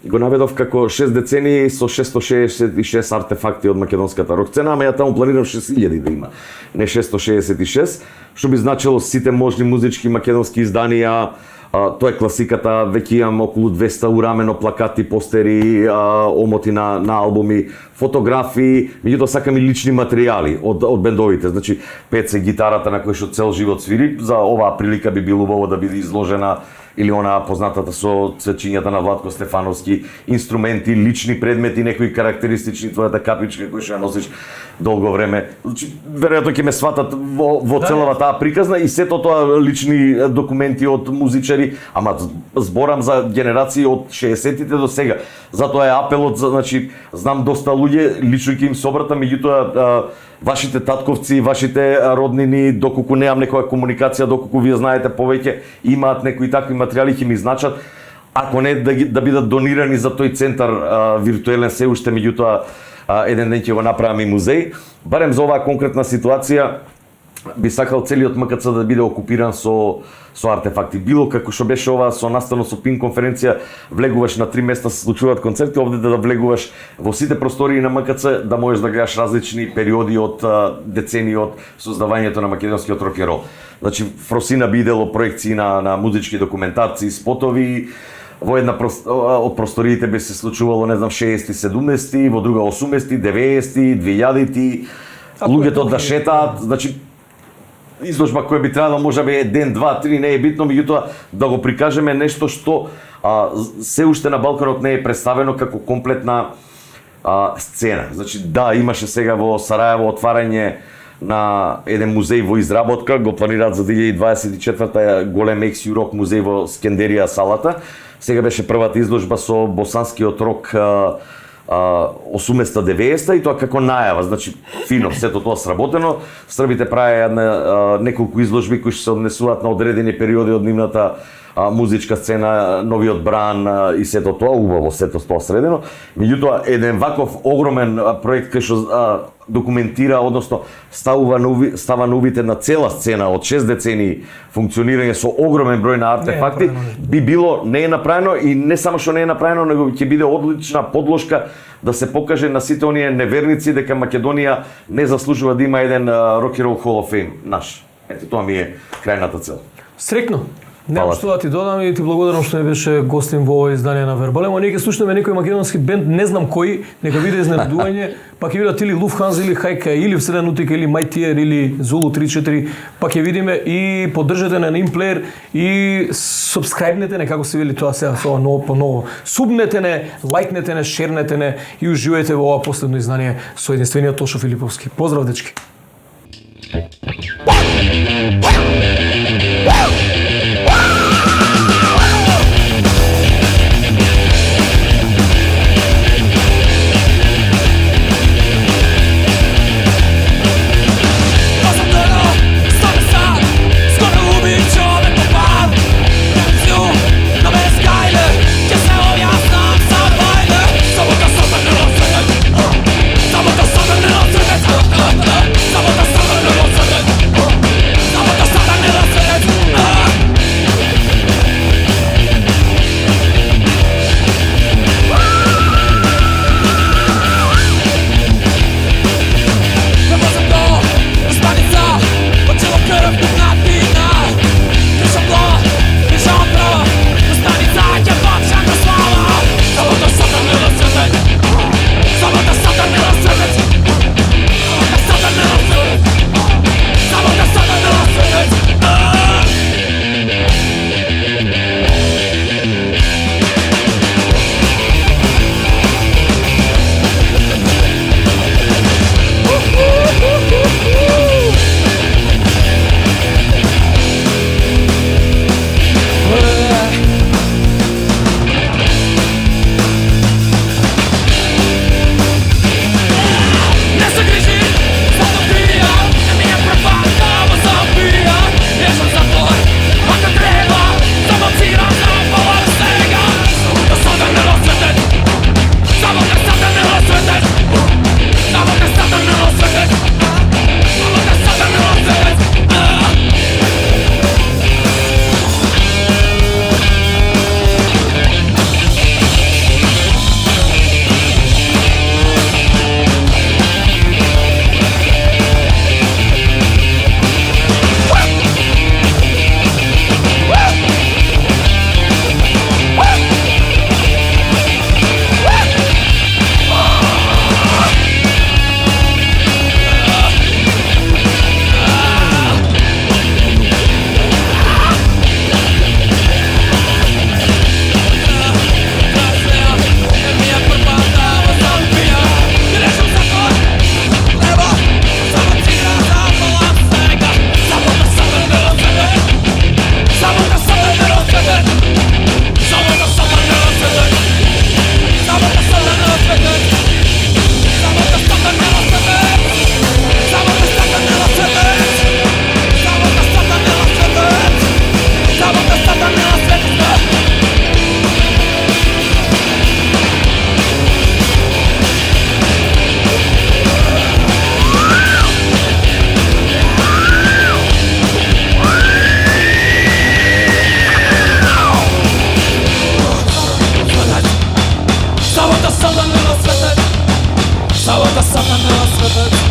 Го наведов како 6 децении со 666 артефакти од македонската рок сцена, ама ја таму планирам 6000 да има, не 666, што би значило сите можни музички македонски изданија. Тоа е класиката, веќе имам околу 200 урамено плакати, постери, омоти на албуми, фотографии, меѓутоа сакам и лични материјали од бендовите. Значи, Пеце гитарата на кој што цел живот свири, за оваа прилика би било убаво да биде изложена, или она познатата со цвечињата на Владко Стефановски, инструменти, лични предмети, некои карактеристични, твојата капичка која што ја носиш долго време. Значи, веројатно ќе ме сватат во целава таа приказна и сето тоа лични документи од музичари, ама зборам за генерации од 60-тите до сега. Затоа е апелот, значи, знам доста луѓе, лично ќе им се обратам, меѓутоа вашите татковци, вашите роднини, доколку неам некоја комуникација, доколку вие знаете повеќе, имаат некои такви материјали, ќе ми значат. Ако не да бидат донирани за тој центар виртуелен се уште, меѓутоа еден ден ќе го направам и музеј. Барем за оваа конкретна ситуација би сакал целиот МКЦ да биде окупиран со артефакти. Било како што беше ова со настано со ПИН конференција, влегуваш на 3 места се случуваат концерти, овде да влегуваш во сите простории на МКЦ, да можеш да гледаш различни периоди од децении од создавањето на македонскиот рок-н-рол. Значи, Фросина би идело проекции на музички документации, спотови. Во една од просториите би се случувало, не знам, 60-ти, 70-ти, во друга 80-ти, 90-ти, 2000-ти. Луѓето да шетаат, значи изложба која би требало можеби ден, два, три, не е битно, меѓутоа да го прикажеме нешто што се уште на Балканот не е представено како комплетна сцена. Значи, да, имаше сега во Сараево отварање на еден музеј во изработка, го планираат за 2024-та голем екси рок музеј во Скендерија салата. Сега беше првата изложба со босанскиот рок 80-90 и тоа како најава, значи фино, сето тоа сработено. Србите правеа неколку изложби кои се однесуваат на одредени периоди од нивната музичка сцена, новиот бран и сето тоа, убаво сето тоа средено. Меѓутоа, еден ваков огромен проект кој што документира, односно става на увите на цела сцена од 6 децении функционирање со огромен број на артефакти, би било не е направено и не само што не е направено, него ќе биде одлична подложка да се покаже на сите оние неверници дека Македонија не заслужува да има еден Rock and Roll Hall of Fame наш. Ете, тоа ми е крајната цел. Срекно. Немам што да ти додам и ти благодарам што не беше гостин во ова издание на Вербалем. А ние ќе слушнеме некој македонски бенд, не знам кој, нека биде изненадување, па ќе бидат или Lufthansa или Хајка или Вселен Утика или Мајтиер или Zulu 34, па ќе видиме и поддржете на Nimplayer и субскрајбнете не, како се вели тоа сега со ново по ново. Субнете не, лајкнете не, шернете не и уживајте во ова последно издание со единствениот Тошо Филиповски. Поздрав, дечки. Samo to sada ne rozsvedec. Па,